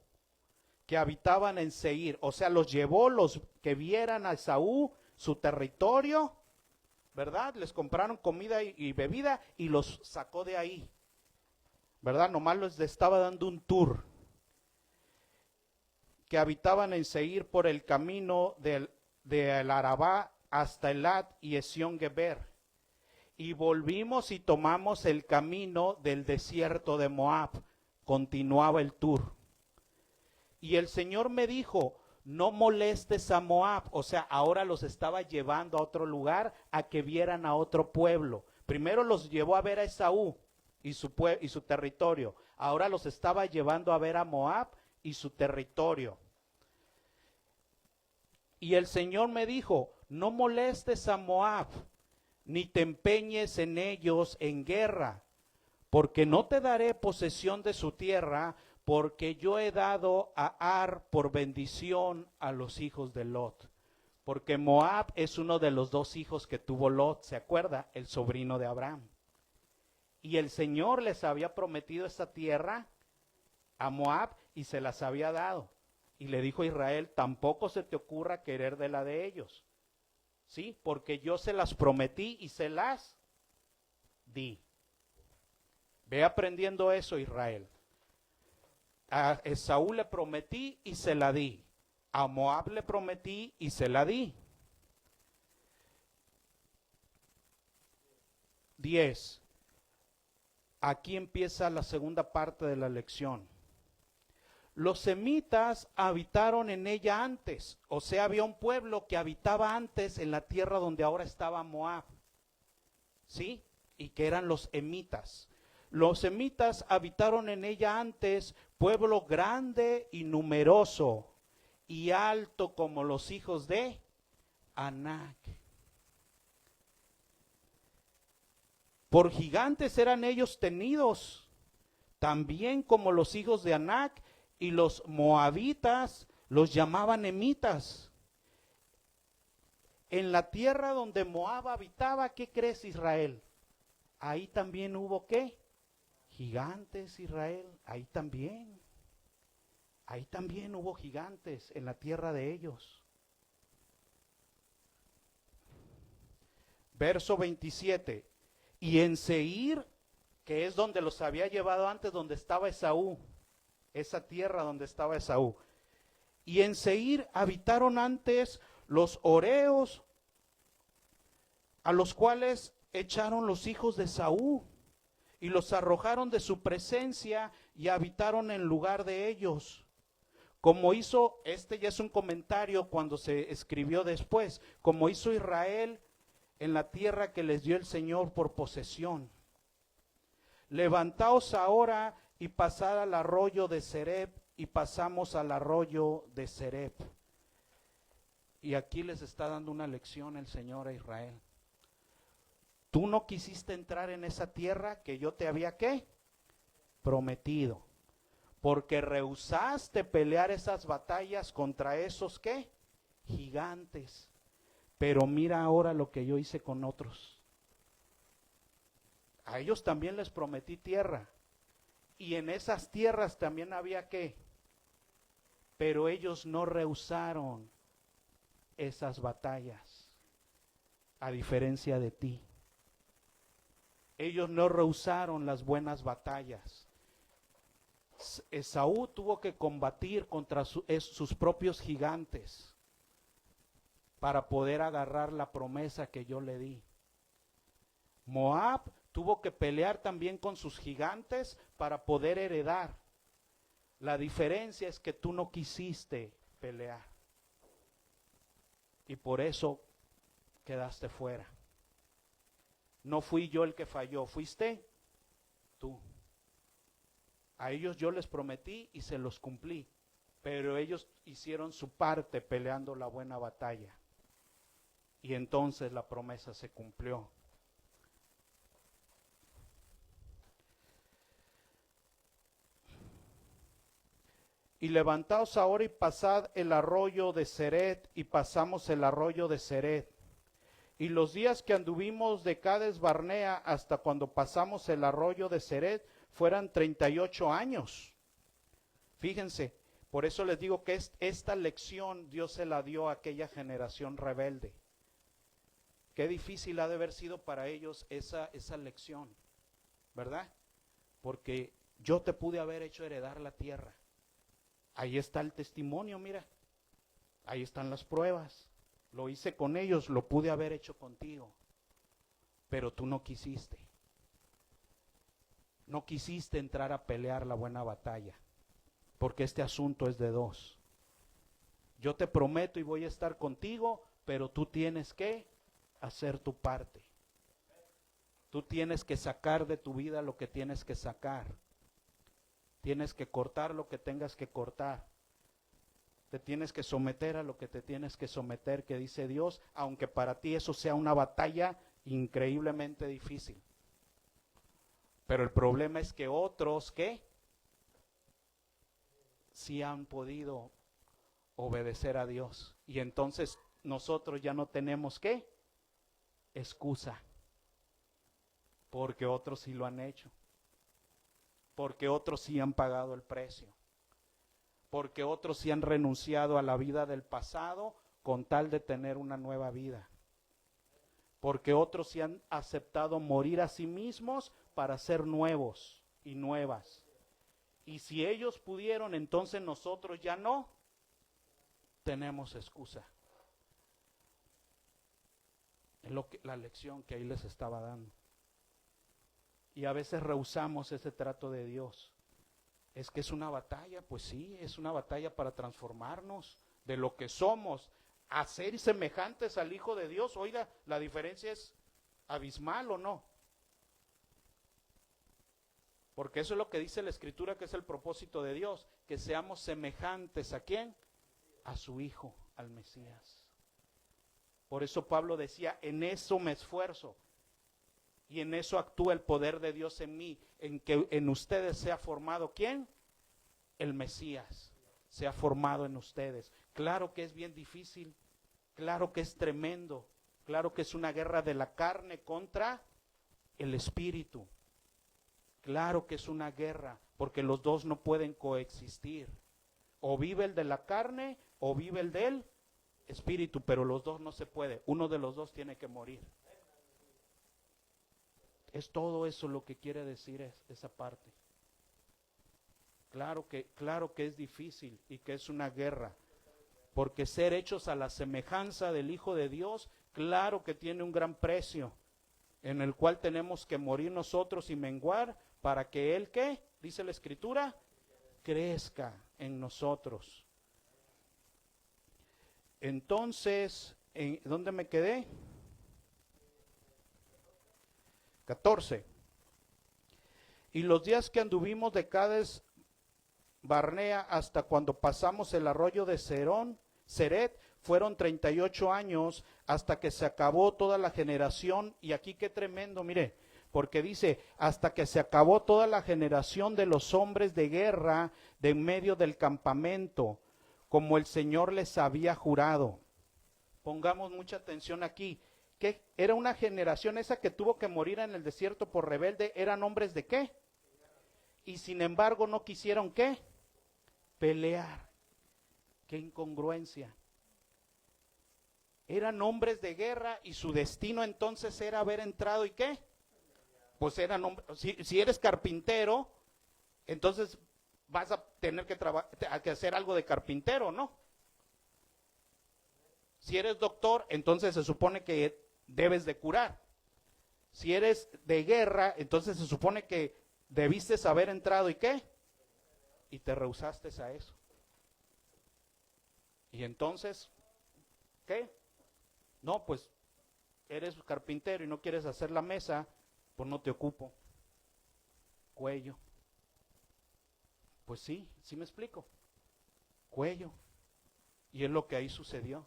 que habitaban en Seir. O sea, los llevó los que vieran a Esaú, su territorio, ¿verdad? Les compraron comida y bebida y los sacó de ahí, ¿verdad? Nomás les estaba dando un tour. Que habitaban en Seir por el camino del Arabá hasta Elat y Esión-Geber. Y volvimos y tomamos el camino del desierto de Moab. Continuaba el tour. Y el Señor me dijo, no molestes a Moab. O sea, ahora los estaba llevando a otro lugar a que vieran a otro pueblo. Primero los llevó a ver a Esaú y su territorio. Ahora los estaba llevando a ver a Moab y su territorio. Y el Señor me dijo, no molestes a Moab, ni te empeñes en ellos en guerra, porque no te daré posesión de su tierra, porque yo he dado a Ar por bendición a los hijos de Lot. Porque Moab es uno de los dos hijos que tuvo Lot, ¿se acuerda? El sobrino de Abraham. Y el Señor les había prometido esta tierra a Moab y se las había dado. Y le dijo a Israel, tampoco se te ocurra querer de la de ellos. ¿Sí? Porque yo se las prometí y se las di. Ve aprendiendo eso, Israel. A Esaú le prometí y se la di. A Moab le prometí y se la di. 10. Aquí empieza la segunda parte de la lección. Los semitas habitaron en ella antes, o sea, había un pueblo que habitaba antes en la tierra donde ahora estaba Moab, ¿sí? Y que eran los emitas. Los semitas habitaron en ella antes, pueblo grande y numeroso, y alto como los hijos de Anac. Por gigantes eran ellos tenidos, también como los hijos de Anac, y los moabitas los llamaban emitas. En la tierra donde Moab habitaba, ¿qué crees, Israel? Ahí también hubo ¿qué? Gigantes, Israel, ahí también. Ahí también hubo gigantes en la tierra de ellos. Verso 27. Y en Seir, que es donde los había llevado antes, donde estaba Esaú, esa tierra donde estaba Esaú. Y en Seir habitaron antes los horeos, a los cuales echaron los hijos de Esaú, y los arrojaron de su presencia y habitaron en lugar de ellos. Como hizo, este ya es un comentario cuando se escribió después, como hizo Israel en la tierra que les dio el Señor por posesión. Levantaos ahora y pasad al arroyo de Serep, y pasamos al arroyo de Serep. Y aquí les está dando una lección el Señor a Israel. Tú no quisiste entrar en esa tierra que yo te había ¿qué? Prometido. Porque rehusaste pelear esas batallas contra esos ¿qué? Gigantes. Pero mira ahora lo que yo hice con otros. A ellos también les prometí tierra. Y en esas tierras también había ¿qué? Pero ellos no rehusaron esas batallas. A diferencia de ti. Ellos no rehusaron las buenas batallas. Esaú tuvo que combatir contra sus propios gigantes para poder agarrar la promesa que yo le di. Moab tuvo que pelear también con sus gigantes para poder heredar. La diferencia es que tú no quisiste pelear. Y por eso quedaste fuera. No fui yo el que falló, fuiste tú. A ellos yo les prometí y se los cumplí, pero ellos hicieron su parte peleando la buena batalla. Y entonces la promesa se cumplió. Y levantaos ahora y pasad el arroyo de Seret, y pasamos el arroyo de Seret. Y los días que anduvimos de Cades Barnea hasta cuando pasamos el arroyo de Seret fueran 38 años. Fíjense, por eso les digo que esta lección Dios se la dio a aquella generación rebelde. Qué difícil ha de haber sido para ellos esa lección, ¿verdad? Porque yo te pude haber hecho heredar la tierra. Ahí está el testimonio, mira. Ahí están las pruebas. Lo hice con ellos, lo pude haber hecho contigo. Pero tú no quisiste. No quisiste entrar a pelear la buena batalla. Porque este asunto es de dos. Yo te prometo y voy a estar contigo, pero tú tienes que hacer tu parte. Tú tienes que sacar de tu vida lo que tienes que sacar. Tienes que cortar lo que tengas que cortar. Te tienes que someter a lo que te tienes que someter, que dice Dios, aunque para ti eso sea una batalla increíblemente difícil. Pero el problema es que otros, ¿qué? Sí han podido obedecer a Dios. Y entonces nosotros ya no tenemos, ¿qué? Excusa. Porque otros sí lo han hecho. Porque otros sí han pagado el precio. Porque otros sí han renunciado a la vida del pasado con tal de tener una nueva vida. Porque otros sí han aceptado morir a sí mismos para ser nuevos y nuevas. Y si ellos pudieron, entonces nosotros ya no tenemos excusa. Es la lección que ahí les estaba dando. Y a veces rehusamos ese trato de Dios. Es que es una batalla, pues sí, es una batalla para transformarnos de lo que somos, a ser semejantes al Hijo de Dios. Oiga, la diferencia es abismal, ¿o no? Porque eso es lo que dice la Escritura, que es el propósito de Dios, que seamos semejantes ¿a quién? A su Hijo, al Mesías. Por eso Pablo decía, en eso me esfuerzo. Y en eso actúa el poder de Dios en mí, en que en ustedes sea formado, ¿quién? El Mesías, se ha formado en ustedes. Claro que es bien difícil, claro que es tremendo, claro que es una guerra de la carne contra el espíritu. Claro que es una guerra, porque los dos no pueden coexistir. O vive el de la carne, o vive el del espíritu, pero los dos no se puede. Uno de los dos tiene que morir. Es todo eso lo que quiere decir esa parte. Claro que es difícil y que es una guerra, porque ser hechos a la semejanza del Hijo de Dios, claro que tiene un gran precio, en el cual tenemos que morir nosotros y menguar para que Él, ¿qué? Dice la Escritura, crezca en nosotros. Entonces, ¿dónde me quedé? 14. Y los días que anduvimos de Cades Barnea hasta cuando pasamos el arroyo de Ceret, fueron 38 años hasta que se acabó toda la generación. Y aquí qué tremendo, mire, porque dice, hasta que se acabó toda la generación de los hombres de guerra de en medio del campamento, como el Señor les había jurado. Pongamos mucha atención aquí. ¿Qué? Era una generación esa que tuvo que morir en el desierto por rebelde. ¿Eran hombres de qué? Y sin embargo no quisieron ¿qué? Pelear. Qué incongruencia. Eran hombres de guerra y su destino entonces era haber entrado ¿y qué? Pues eran hombres. Si eres carpintero, entonces vas a tener que hacer algo de carpintero, ¿no? Si eres doctor, entonces se supone que debes de curar. Si eres de guerra, entonces se supone que debiste haber entrado ¿y qué? Y te rehusaste a eso. Y entonces, ¿qué? No, pues eres carpintero y no quieres hacer la mesa, pues no te ocupo. Cuello. Pues sí, sí me explico. Cuello. Y es lo que ahí sucedió.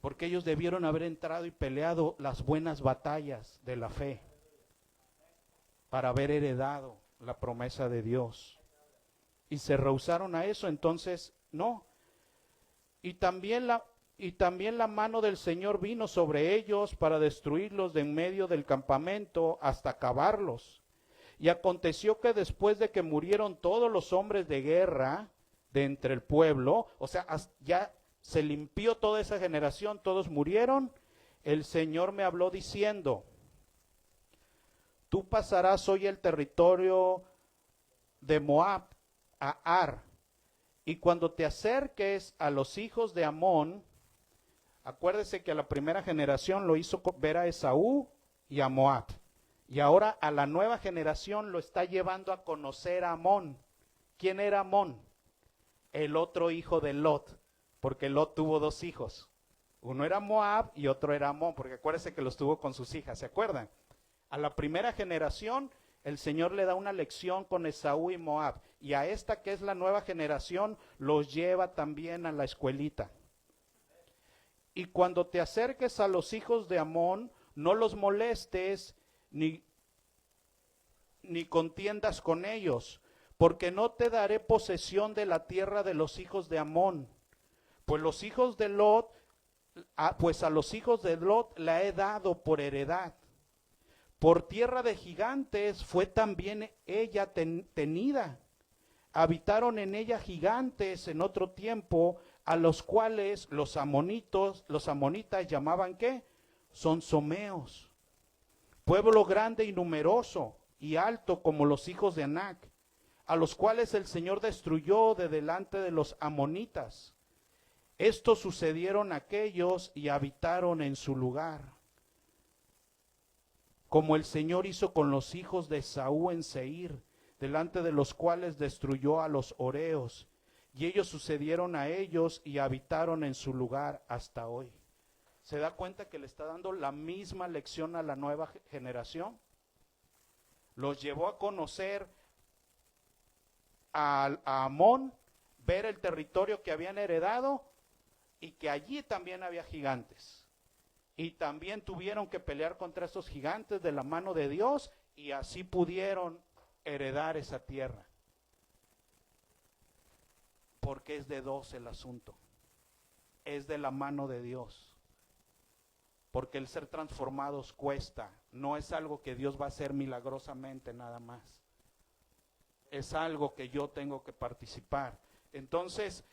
Porque ellos debieron haber entrado y peleado las buenas batallas de la fe para haber heredado la promesa de Dios. Y se rehusaron a eso, entonces no. Y también la mano del Señor vino sobre ellos para destruirlos de en medio del campamento hasta acabarlos. Y aconteció que después de que murieron todos los hombres de guerra de entre el pueblo, o sea, ya se limpió toda esa generación, todos murieron, el Señor me habló diciendo, tú pasarás hoy el territorio de Moab a Ar, y cuando te acerques a los hijos de Amón, acuérdese que a la primera generación lo hizo ver a Esaú y a Moab, y ahora a la nueva generación lo está llevando a conocer a Amón. ¿Quién era Amón? El otro hijo de Lot, porque Lot tuvo 2 hijos. Uno era Moab y otro era Amón, porque acuérdense que los tuvo con sus hijas, ¿se acuerdan? A la primera generación el Señor le da una lección con Esaú y Moab, y a esta que es la nueva generación los lleva también a la escuelita. Y cuando te acerques a los hijos de Amón, no los molestes ni contiendas con ellos, porque no te daré posesión de la tierra de los hijos de Amón. Pues los hijos de Lot, pues a los hijos de Lot la he dado por heredad. Por tierra de gigantes fue también ella tenida. Habitaron en ella gigantes en otro tiempo, a los cuales los amonitas llamaban ¿qué? Sonsomeos. Pueblo grande y numeroso y alto como los hijos de Anac, a los cuales el Señor destruyó de delante de los amonitas. Estos sucedieron aquellos y habitaron en su lugar. Como el Señor hizo con los hijos de Esaú en Seir, delante de los cuales destruyó a los horeos, y ellos sucedieron a ellos y habitaron en su lugar hasta hoy. ¿Se da cuenta que le está dando la misma lección a la nueva generación? Los llevó a conocer a Amón, ver el territorio que habían heredado y que allí también había gigantes. Y también tuvieron que pelear contra esos gigantes de la mano de Dios y así pudieron heredar esa tierra. Porque es de dos el asunto. Es de la mano de Dios. Porque el ser transformados cuesta. No es algo que Dios va a hacer milagrosamente nada más. Es algo que yo tengo que participar. Entonces,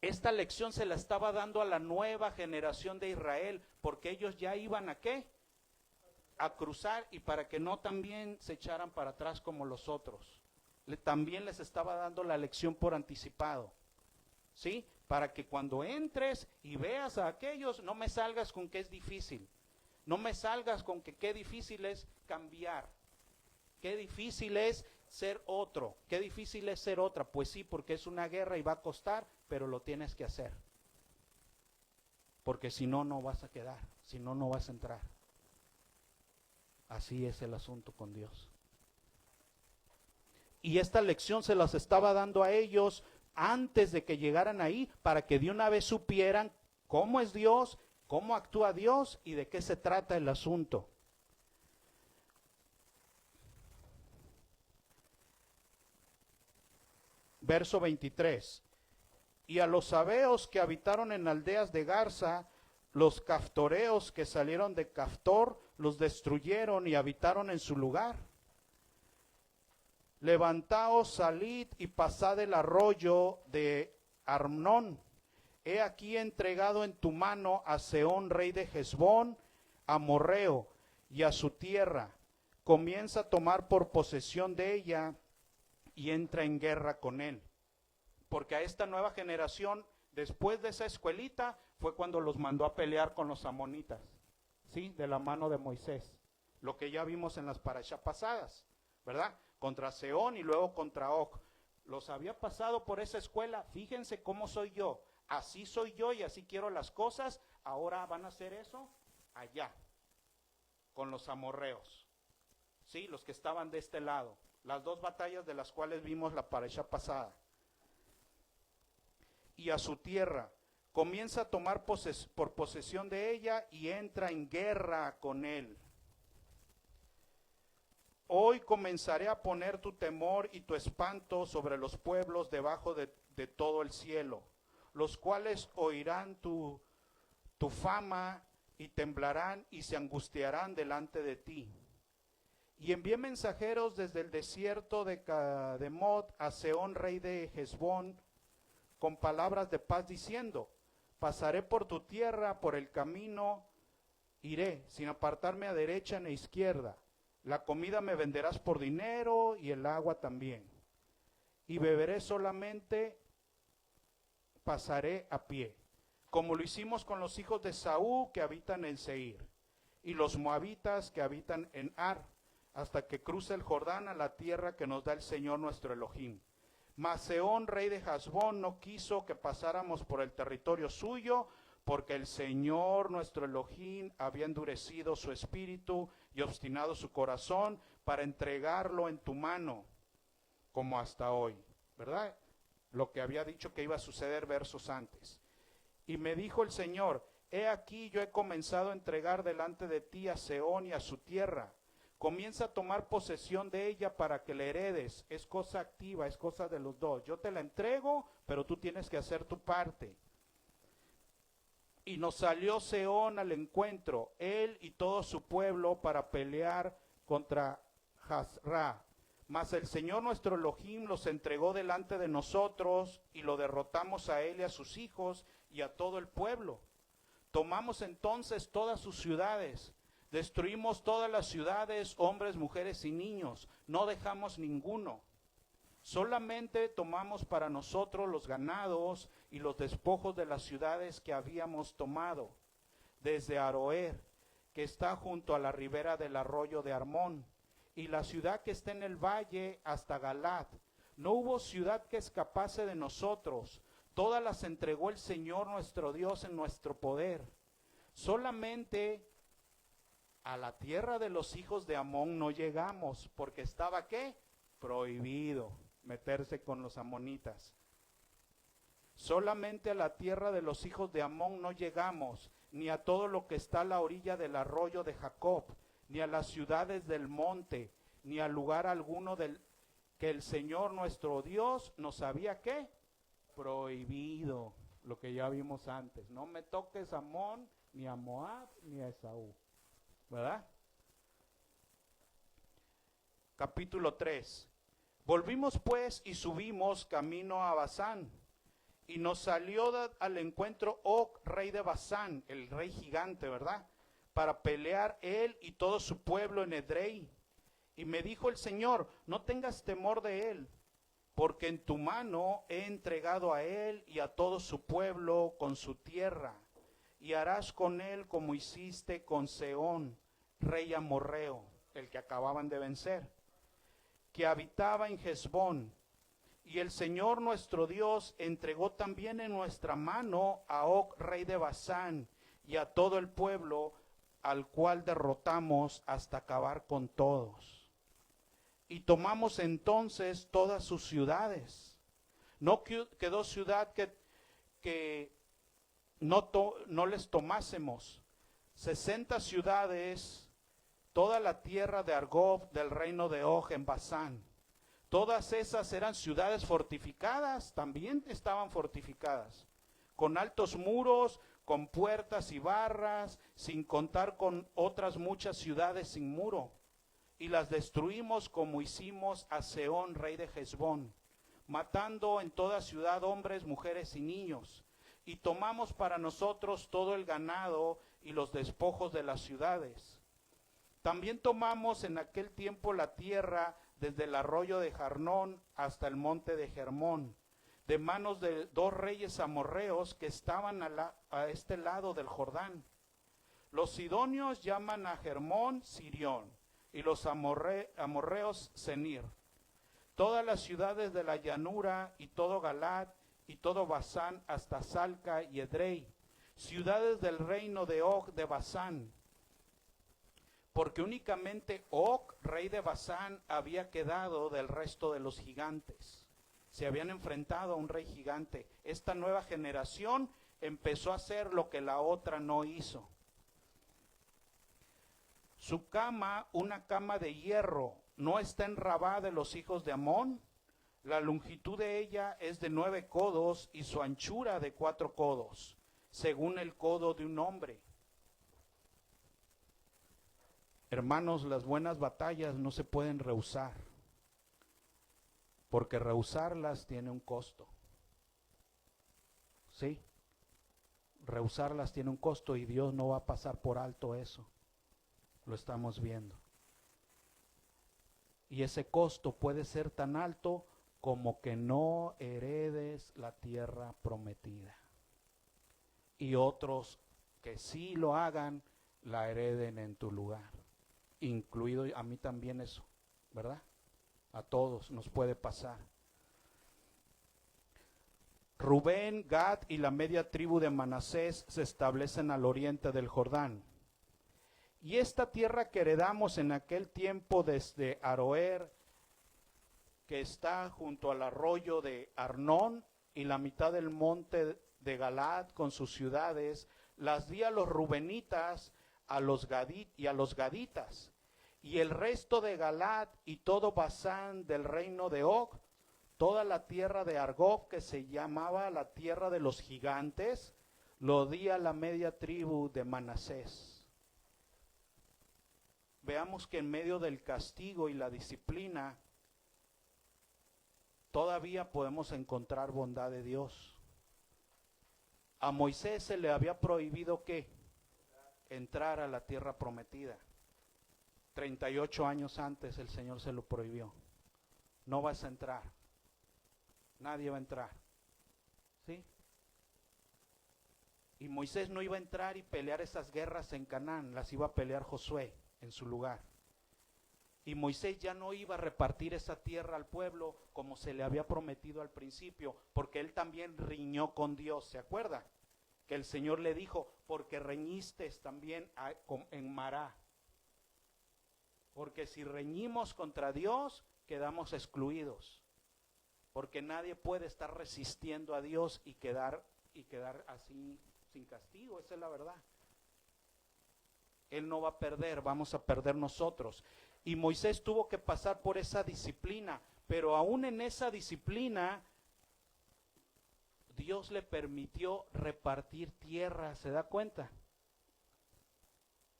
esta lección se la estaba dando a la nueva generación de Israel, porque ellos ya iban a ¿qué? A cruzar, y para que no también se echaran para atrás como los otros. También les estaba dando la lección por anticipado, ¿sí? Para que cuando entres y veas a aquellos, no me salgas con que es difícil. No me salgas con que qué difícil es cambiar. Qué difícil es ser otro. Qué difícil es ser otra. Pues sí, porque es una guerra y va a costar, pero lo tienes que hacer. Porque si no, no vas a quedar. Si no, no vas a entrar. Así es el asunto con Dios. Y esta lección se las estaba dando a ellos antes de que llegaran ahí, para que de una vez supieran cómo es Dios, cómo actúa Dios y de qué se trata el asunto. Verso 23. Y a los sabeos que habitaron en aldeas de Garza, los caftoreos que salieron de Caftor, los destruyeron y habitaron en su lugar. Levantaos, salid y pasad el arroyo de Arnón. He aquí entregado en tu mano a Sehón, rey de Hesbón, amorreo, y a su tierra. Comienza a tomar por posesión de ella y entra en guerra con él. Porque a esta nueva generación, después de esa escuelita, fue cuando los mandó a pelear con los amonitas, ¿sí? De la mano de Moisés. Lo que ya vimos en las parashá pasadas, ¿verdad? Contra Sehón y luego contra Og. Los había pasado por esa escuela. Fíjense cómo soy yo. Así soy yo y así quiero las cosas. Ahora van a hacer eso allá, con los amorreos, ¿sí? Los que estaban de este lado. Las dos batallas de las cuales vimos la parashá pasada. Y a su tierra, comienza a tomar por posesión de ella y entra en guerra con él. Hoy comenzaré a poner tu temor y tu espanto sobre los pueblos debajo de todo el cielo, los cuales oirán tu fama y temblarán y se angustiarán delante de ti. Y envié mensajeros desde el desierto de Cademot a Sehón, rey de Hesbón, con palabras de paz diciendo: pasaré por tu tierra, por el camino iré, sin apartarme a derecha ni a izquierda. La comida me venderás por dinero y el agua también. Y beberé solamente, pasaré a pie, como lo hicimos con los hijos de Saúl que habitan en Seir, y los moabitas que habitan en Ar, hasta que cruce el Jordán a la tierra que nos da el Señor nuestro Elohim. Mas Sehón, rey de Hesbón, no quiso que pasáramos por el territorio suyo, porque el Señor nuestro Elohim había endurecido su espíritu y obstinado su corazón para entregarlo en tu mano, como hasta hoy, ¿verdad? Lo que había dicho que iba a suceder versos antes. Y me dijo el Señor, he aquí yo he comenzado a entregar delante de ti a Sehón y a su tierra. Comienza a tomar posesión de ella para que la heredes. Es cosa activa, es cosa de los dos. Yo te la entrego, pero tú tienes que hacer tu parte. Y nos salió Sehón al encuentro, él y todo su pueblo, para pelear contra Jazra. Mas el Señor nuestro Elohim los entregó delante de nosotros, y lo derrotamos a él y a sus hijos y a todo el pueblo. Tomamos entonces todas sus ciudades, destruimos todas las ciudades, hombres, mujeres y niños, no dejamos ninguno. Solamente tomamos para nosotros los ganados y los despojos de las ciudades que habíamos tomado, desde Aroer, que está junto a la ribera del arroyo de Armón, y la ciudad que está en el valle hasta Galat. No hubo ciudad que escapase de nosotros, todas las entregó el Señor nuestro Dios en nuestro poder. Solamente a la tierra de los hijos de Amón no llegamos, porque estaba ¿qué? Prohibido meterse con los amonitas. Solamente a la tierra de los hijos de Amón no llegamos, ni a todo lo que está a la orilla del arroyo de Jacob, ni a las ciudades del monte, ni a lugar alguno que el Señor nuestro Dios nos había ¿qué? Prohibido, lo que ya vimos antes. No me toques a Amón, ni a Moab, ni a Esaú, ¿verdad? Capítulo 3. Volvimos pues y subimos camino a Basán, y nos salió al encuentro Og, rey de Basán, el rey gigante, ¿verdad? Para pelear él y todo su pueblo en Edrei. Y me dijo el Señor, no tengas temor de él, porque en tu mano he entregado a él y a todo su pueblo con su tierra, y harás con él como hiciste con Sehón, rey amorreo, el que acababan de vencer, que habitaba en Hesbón. Y el Señor nuestro Dios entregó también en nuestra mano a Og, rey de Basán, y a todo el pueblo, al cual derrotamos hasta acabar con todos. Y tomamos entonces todas sus ciudades. No quedó ciudad que no les tomásemos. 60 ciudades, toda la tierra de Argob, del reino de Og en Basán. Todas esas eran ciudades fortificadas, también estaban fortificadas, con altos muros, con puertas y barras, sin contar con otras muchas ciudades sin muro. Y las destruimos como hicimos a Sehón, rey de Hesbón, matando en toda ciudad hombres, mujeres y niños. Y tomamos para nosotros todo el ganado y los despojos de las ciudades. También tomamos en aquel tiempo la tierra desde el arroyo de Jarnón hasta el monte de Hermón, de manos de 2 reyes amorreos que estaban a este lado del Jordán. Los sidonios llaman a Hermón Sirión, y los amorreos Senir. Todas las ciudades de la llanura, y todo Galat, y todo Basán, hasta Salca y Edrei, ciudades del reino de Og de Basán, porque únicamente Og, rey de Basán, había quedado del resto de los gigantes. Se habían enfrentado a un rey gigante. Esta nueva generación empezó a hacer lo que la otra no hizo. Su cama, una cama de hierro, ¿no está en Rabá de los hijos de Amón? La longitud de ella es de 9 codos y su anchura de 4 codos, según el codo de un hombre. Hermanos, las buenas batallas no se pueden rehusar, porque rehusarlas tiene un costo. ¿Sí? Rehusarlas tiene un costo y Dios no va a pasar por alto eso. Lo estamos viendo. Y ese costo puede ser tan alto como que no heredes la tierra prometida. Y otros que sí lo hagan, la hereden en tu lugar. Incluido a mí también eso, ¿verdad? A todos nos puede pasar. Rubén, Gad y la media tribu de Manasés se establecen al oriente del Jordán. Y esta tierra que heredamos en aquel tiempo desde Aroer, que está junto al arroyo de Arnón, y la mitad del monte de Galaad con sus ciudades, las di a los rubenitas y a los gaditas, y el resto de Galaad y todo Basán del reino de Og, toda la tierra de Argob, que se llamaba la tierra de los gigantes, lo di a la media tribu de Manasés. Veamos que en medio del castigo y la disciplina, todavía podemos encontrar bondad de Dios. A Moisés se le había prohibido ¿qué? Entrar a la tierra prometida. 38 años antes el Señor se lo prohibió. No vas a entrar. Nadie va a entrar. ¿Sí? Y Moisés no iba a entrar y pelear esas guerras en Canaán, las iba a pelear Josué en su lugar. Y Moisés ya no iba a repartir esa tierra al pueblo como se le había prometido al principio, porque él también riñó con Dios, ¿se acuerda? Que el Señor le dijo, porque reñiste también en Mará. Porque si reñimos contra Dios, quedamos excluidos. Porque nadie puede estar resistiendo a Dios y quedar así sin castigo, esa es la verdad. Él no va a perder, vamos a perder nosotros. Y Moisés tuvo que pasar por esa disciplina, pero aún en esa disciplina, Dios le permitió repartir tierra, ¿se da cuenta?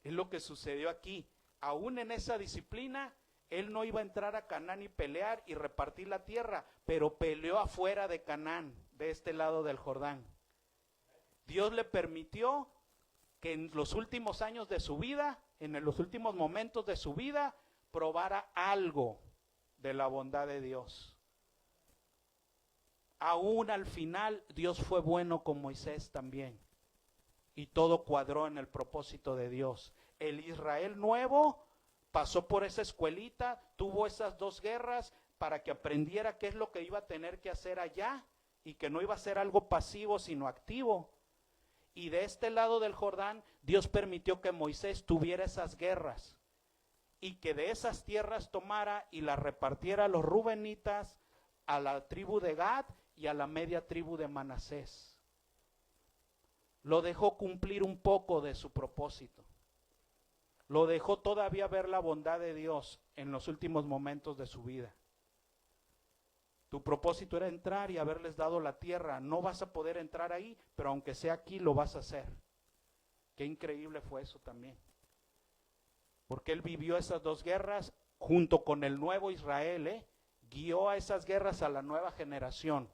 Es lo que sucedió aquí. Aún en esa disciplina, él no iba a entrar a Canaán y pelear y repartir la tierra, pero peleó afuera de Canaán, de este lado del Jordán. Dios le permitió que en los últimos años de su vida, en los últimos momentos de su vida, probara algo de la bondad de Dios. Aún al final, Dios fue bueno con Moisés también. Y todo cuadró en el propósito de Dios. El Israel nuevo pasó por esa escuelita, tuvo esas 2 guerras para que aprendiera qué es lo que iba a tener que hacer allá y que no iba a ser algo pasivo sino activo. Y de este lado del Jordán, Dios permitió que Moisés tuviera esas guerras y que de esas tierras tomara y las repartiera a los rubenitas, a la tribu de Gad y a la media tribu de Manasés. Lo dejó cumplir un poco de su propósito. Lo dejó todavía ver la bondad de Dios en los últimos momentos de su vida. Tu propósito era entrar y haberles dado la tierra. No vas a poder entrar ahí, pero aunque sea aquí, lo vas a hacer. Qué increíble fue eso también. Porque él vivió esas 2 guerras junto con el nuevo Israel, guió a esas guerras a la nueva generación.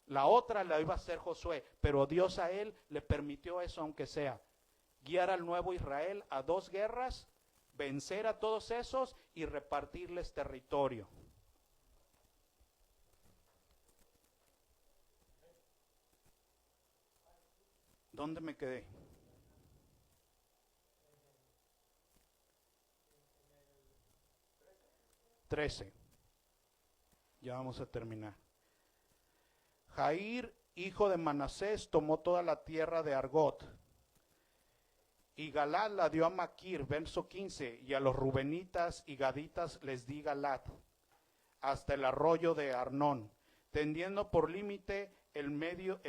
La otra la iba a hacer Josué, pero Dios a él le permitió eso, aunque sea. Guiar al nuevo Israel a 2 guerras, vencer a todos esos y repartirles territorio. ¿Dónde me quedé? Trece. Ya vamos a terminar. Jair, hijo de Manasés, tomó toda la tierra de Argot. Y Galaad la dio a Maquir, verso 15, y a los rubenitas y gaditas les di Galaad, hasta el arroyo de Arnón, tendiendo por límite el medio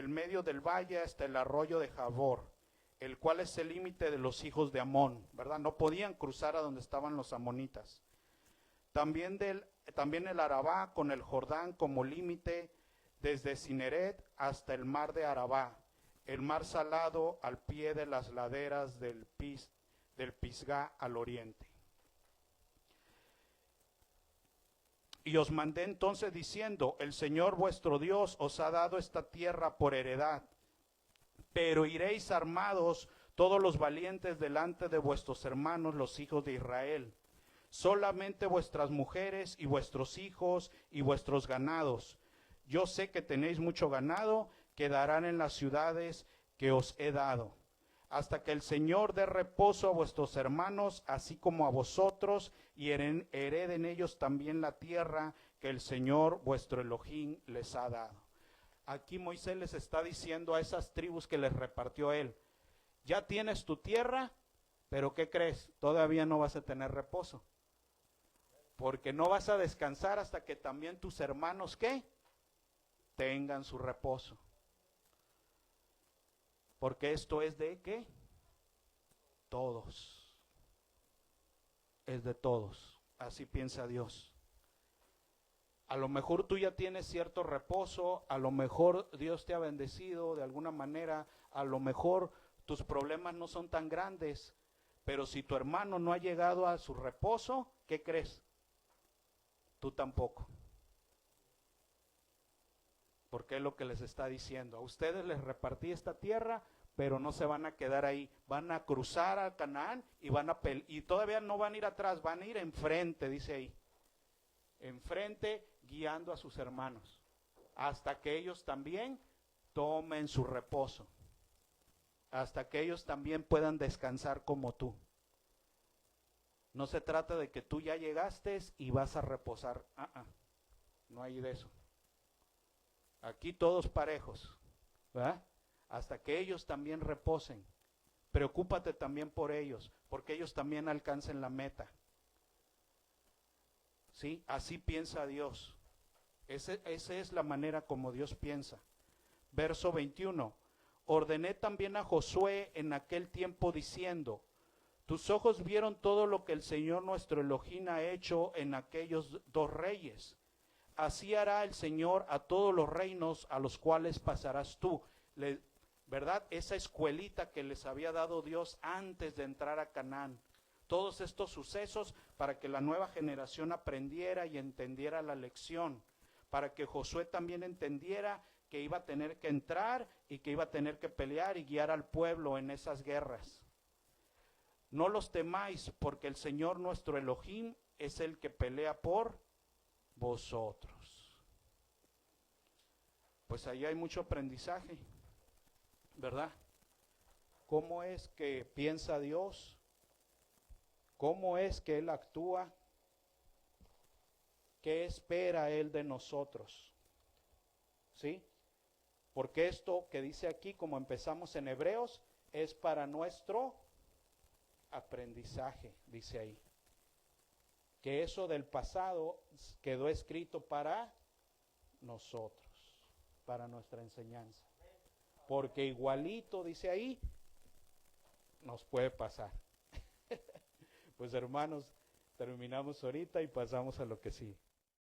del valle hasta el arroyo de Jabor, el cual es el límite de los hijos de Amón, ¿verdad? No podían cruzar a donde estaban los amonitas. También el Arabá con el Jordán como límite desde Cineret hasta el mar de Arabá, el mar salado al pie de las laderas del Pisgá al oriente. Y os mandé entonces diciendo, el Señor vuestro Dios os ha dado esta tierra por heredad, pero iréis armados todos los valientes delante de vuestros hermanos los hijos de Israel. Solamente vuestras mujeres y vuestros hijos y vuestros ganados. Yo sé que tenéis mucho ganado, quedarán en las ciudades que os he dado, hasta que el Señor dé reposo a vuestros hermanos, así como a vosotros, y hereden ellos también la tierra que el Señor vuestro Elohim les ha dado. aquí Moisés les está diciendo a esas tribus que les repartió él, ya tienes tu tierra, pero ¿qué crees? Todavía no vas a tener reposo. Porque no vas a descansar hasta que también tus hermanos, ¿qué? Tengan su reposo. Porque esto es de ¿qué? Todos. Es de todos. Así piensa Dios. A lo mejor tú ya tienes cierto reposo, a lo mejor Dios te ha bendecido de alguna manera, a lo mejor tus problemas no son tan grandes, pero si tu hermano no ha llegado a su reposo, ¿qué crees? Tú tampoco. Porque es lo que les está diciendo. A ustedes les repartí esta tierra, pero no se van a quedar ahí. Van a cruzar a Canaán y y todavía no van a ir atrás, van a ir enfrente, dice ahí. Enfrente, guiando a sus hermanos, hasta que ellos también tomen su reposo, hasta que ellos también puedan descansar como tú. No se trata de que tú ya llegaste y vas a reposar, no hay de eso. Aquí todos parejos, ¿verdad? Hasta que ellos también reposen. Preocúpate también por ellos, porque ellos también alcancen la meta. ¿Sí? Así piensa Dios. Esa es la manera como Dios piensa. Verso 21. Ordené también a Josué en aquel tiempo diciendo, tus ojos vieron todo lo que el Señor nuestro Elohim ha hecho en aquellos dos reyes. Así hará el Señor a todos los reinos a los cuales pasarás tú. ¿Verdad? Esa escuelita que les había dado Dios antes de entrar a Canaán. Todos estos sucesos para que la nueva generación aprendiera y entendiera la lección, para que Josué también entendiera que iba a tener que entrar y que iba a tener que pelear y guiar al pueblo en esas guerras. No los temáis, porque el Señor nuestro Elohim es el que pelea por vosotros. Pues ahí hay mucho aprendizaje, ¿verdad? ¿Cómo es que piensa Dios? ¿Cómo es que Él actúa? ¿Qué espera Él de nosotros? ¿Sí? Porque esto que dice aquí, como empezamos en Hebreos, es para nuestro aprendizaje, dice ahí. Que eso del pasado quedó escrito para nosotros, para nuestra enseñanza. Porque igualito, dice ahí, nos puede pasar. Pues hermanos, terminamos ahorita y pasamos a lo que sigue.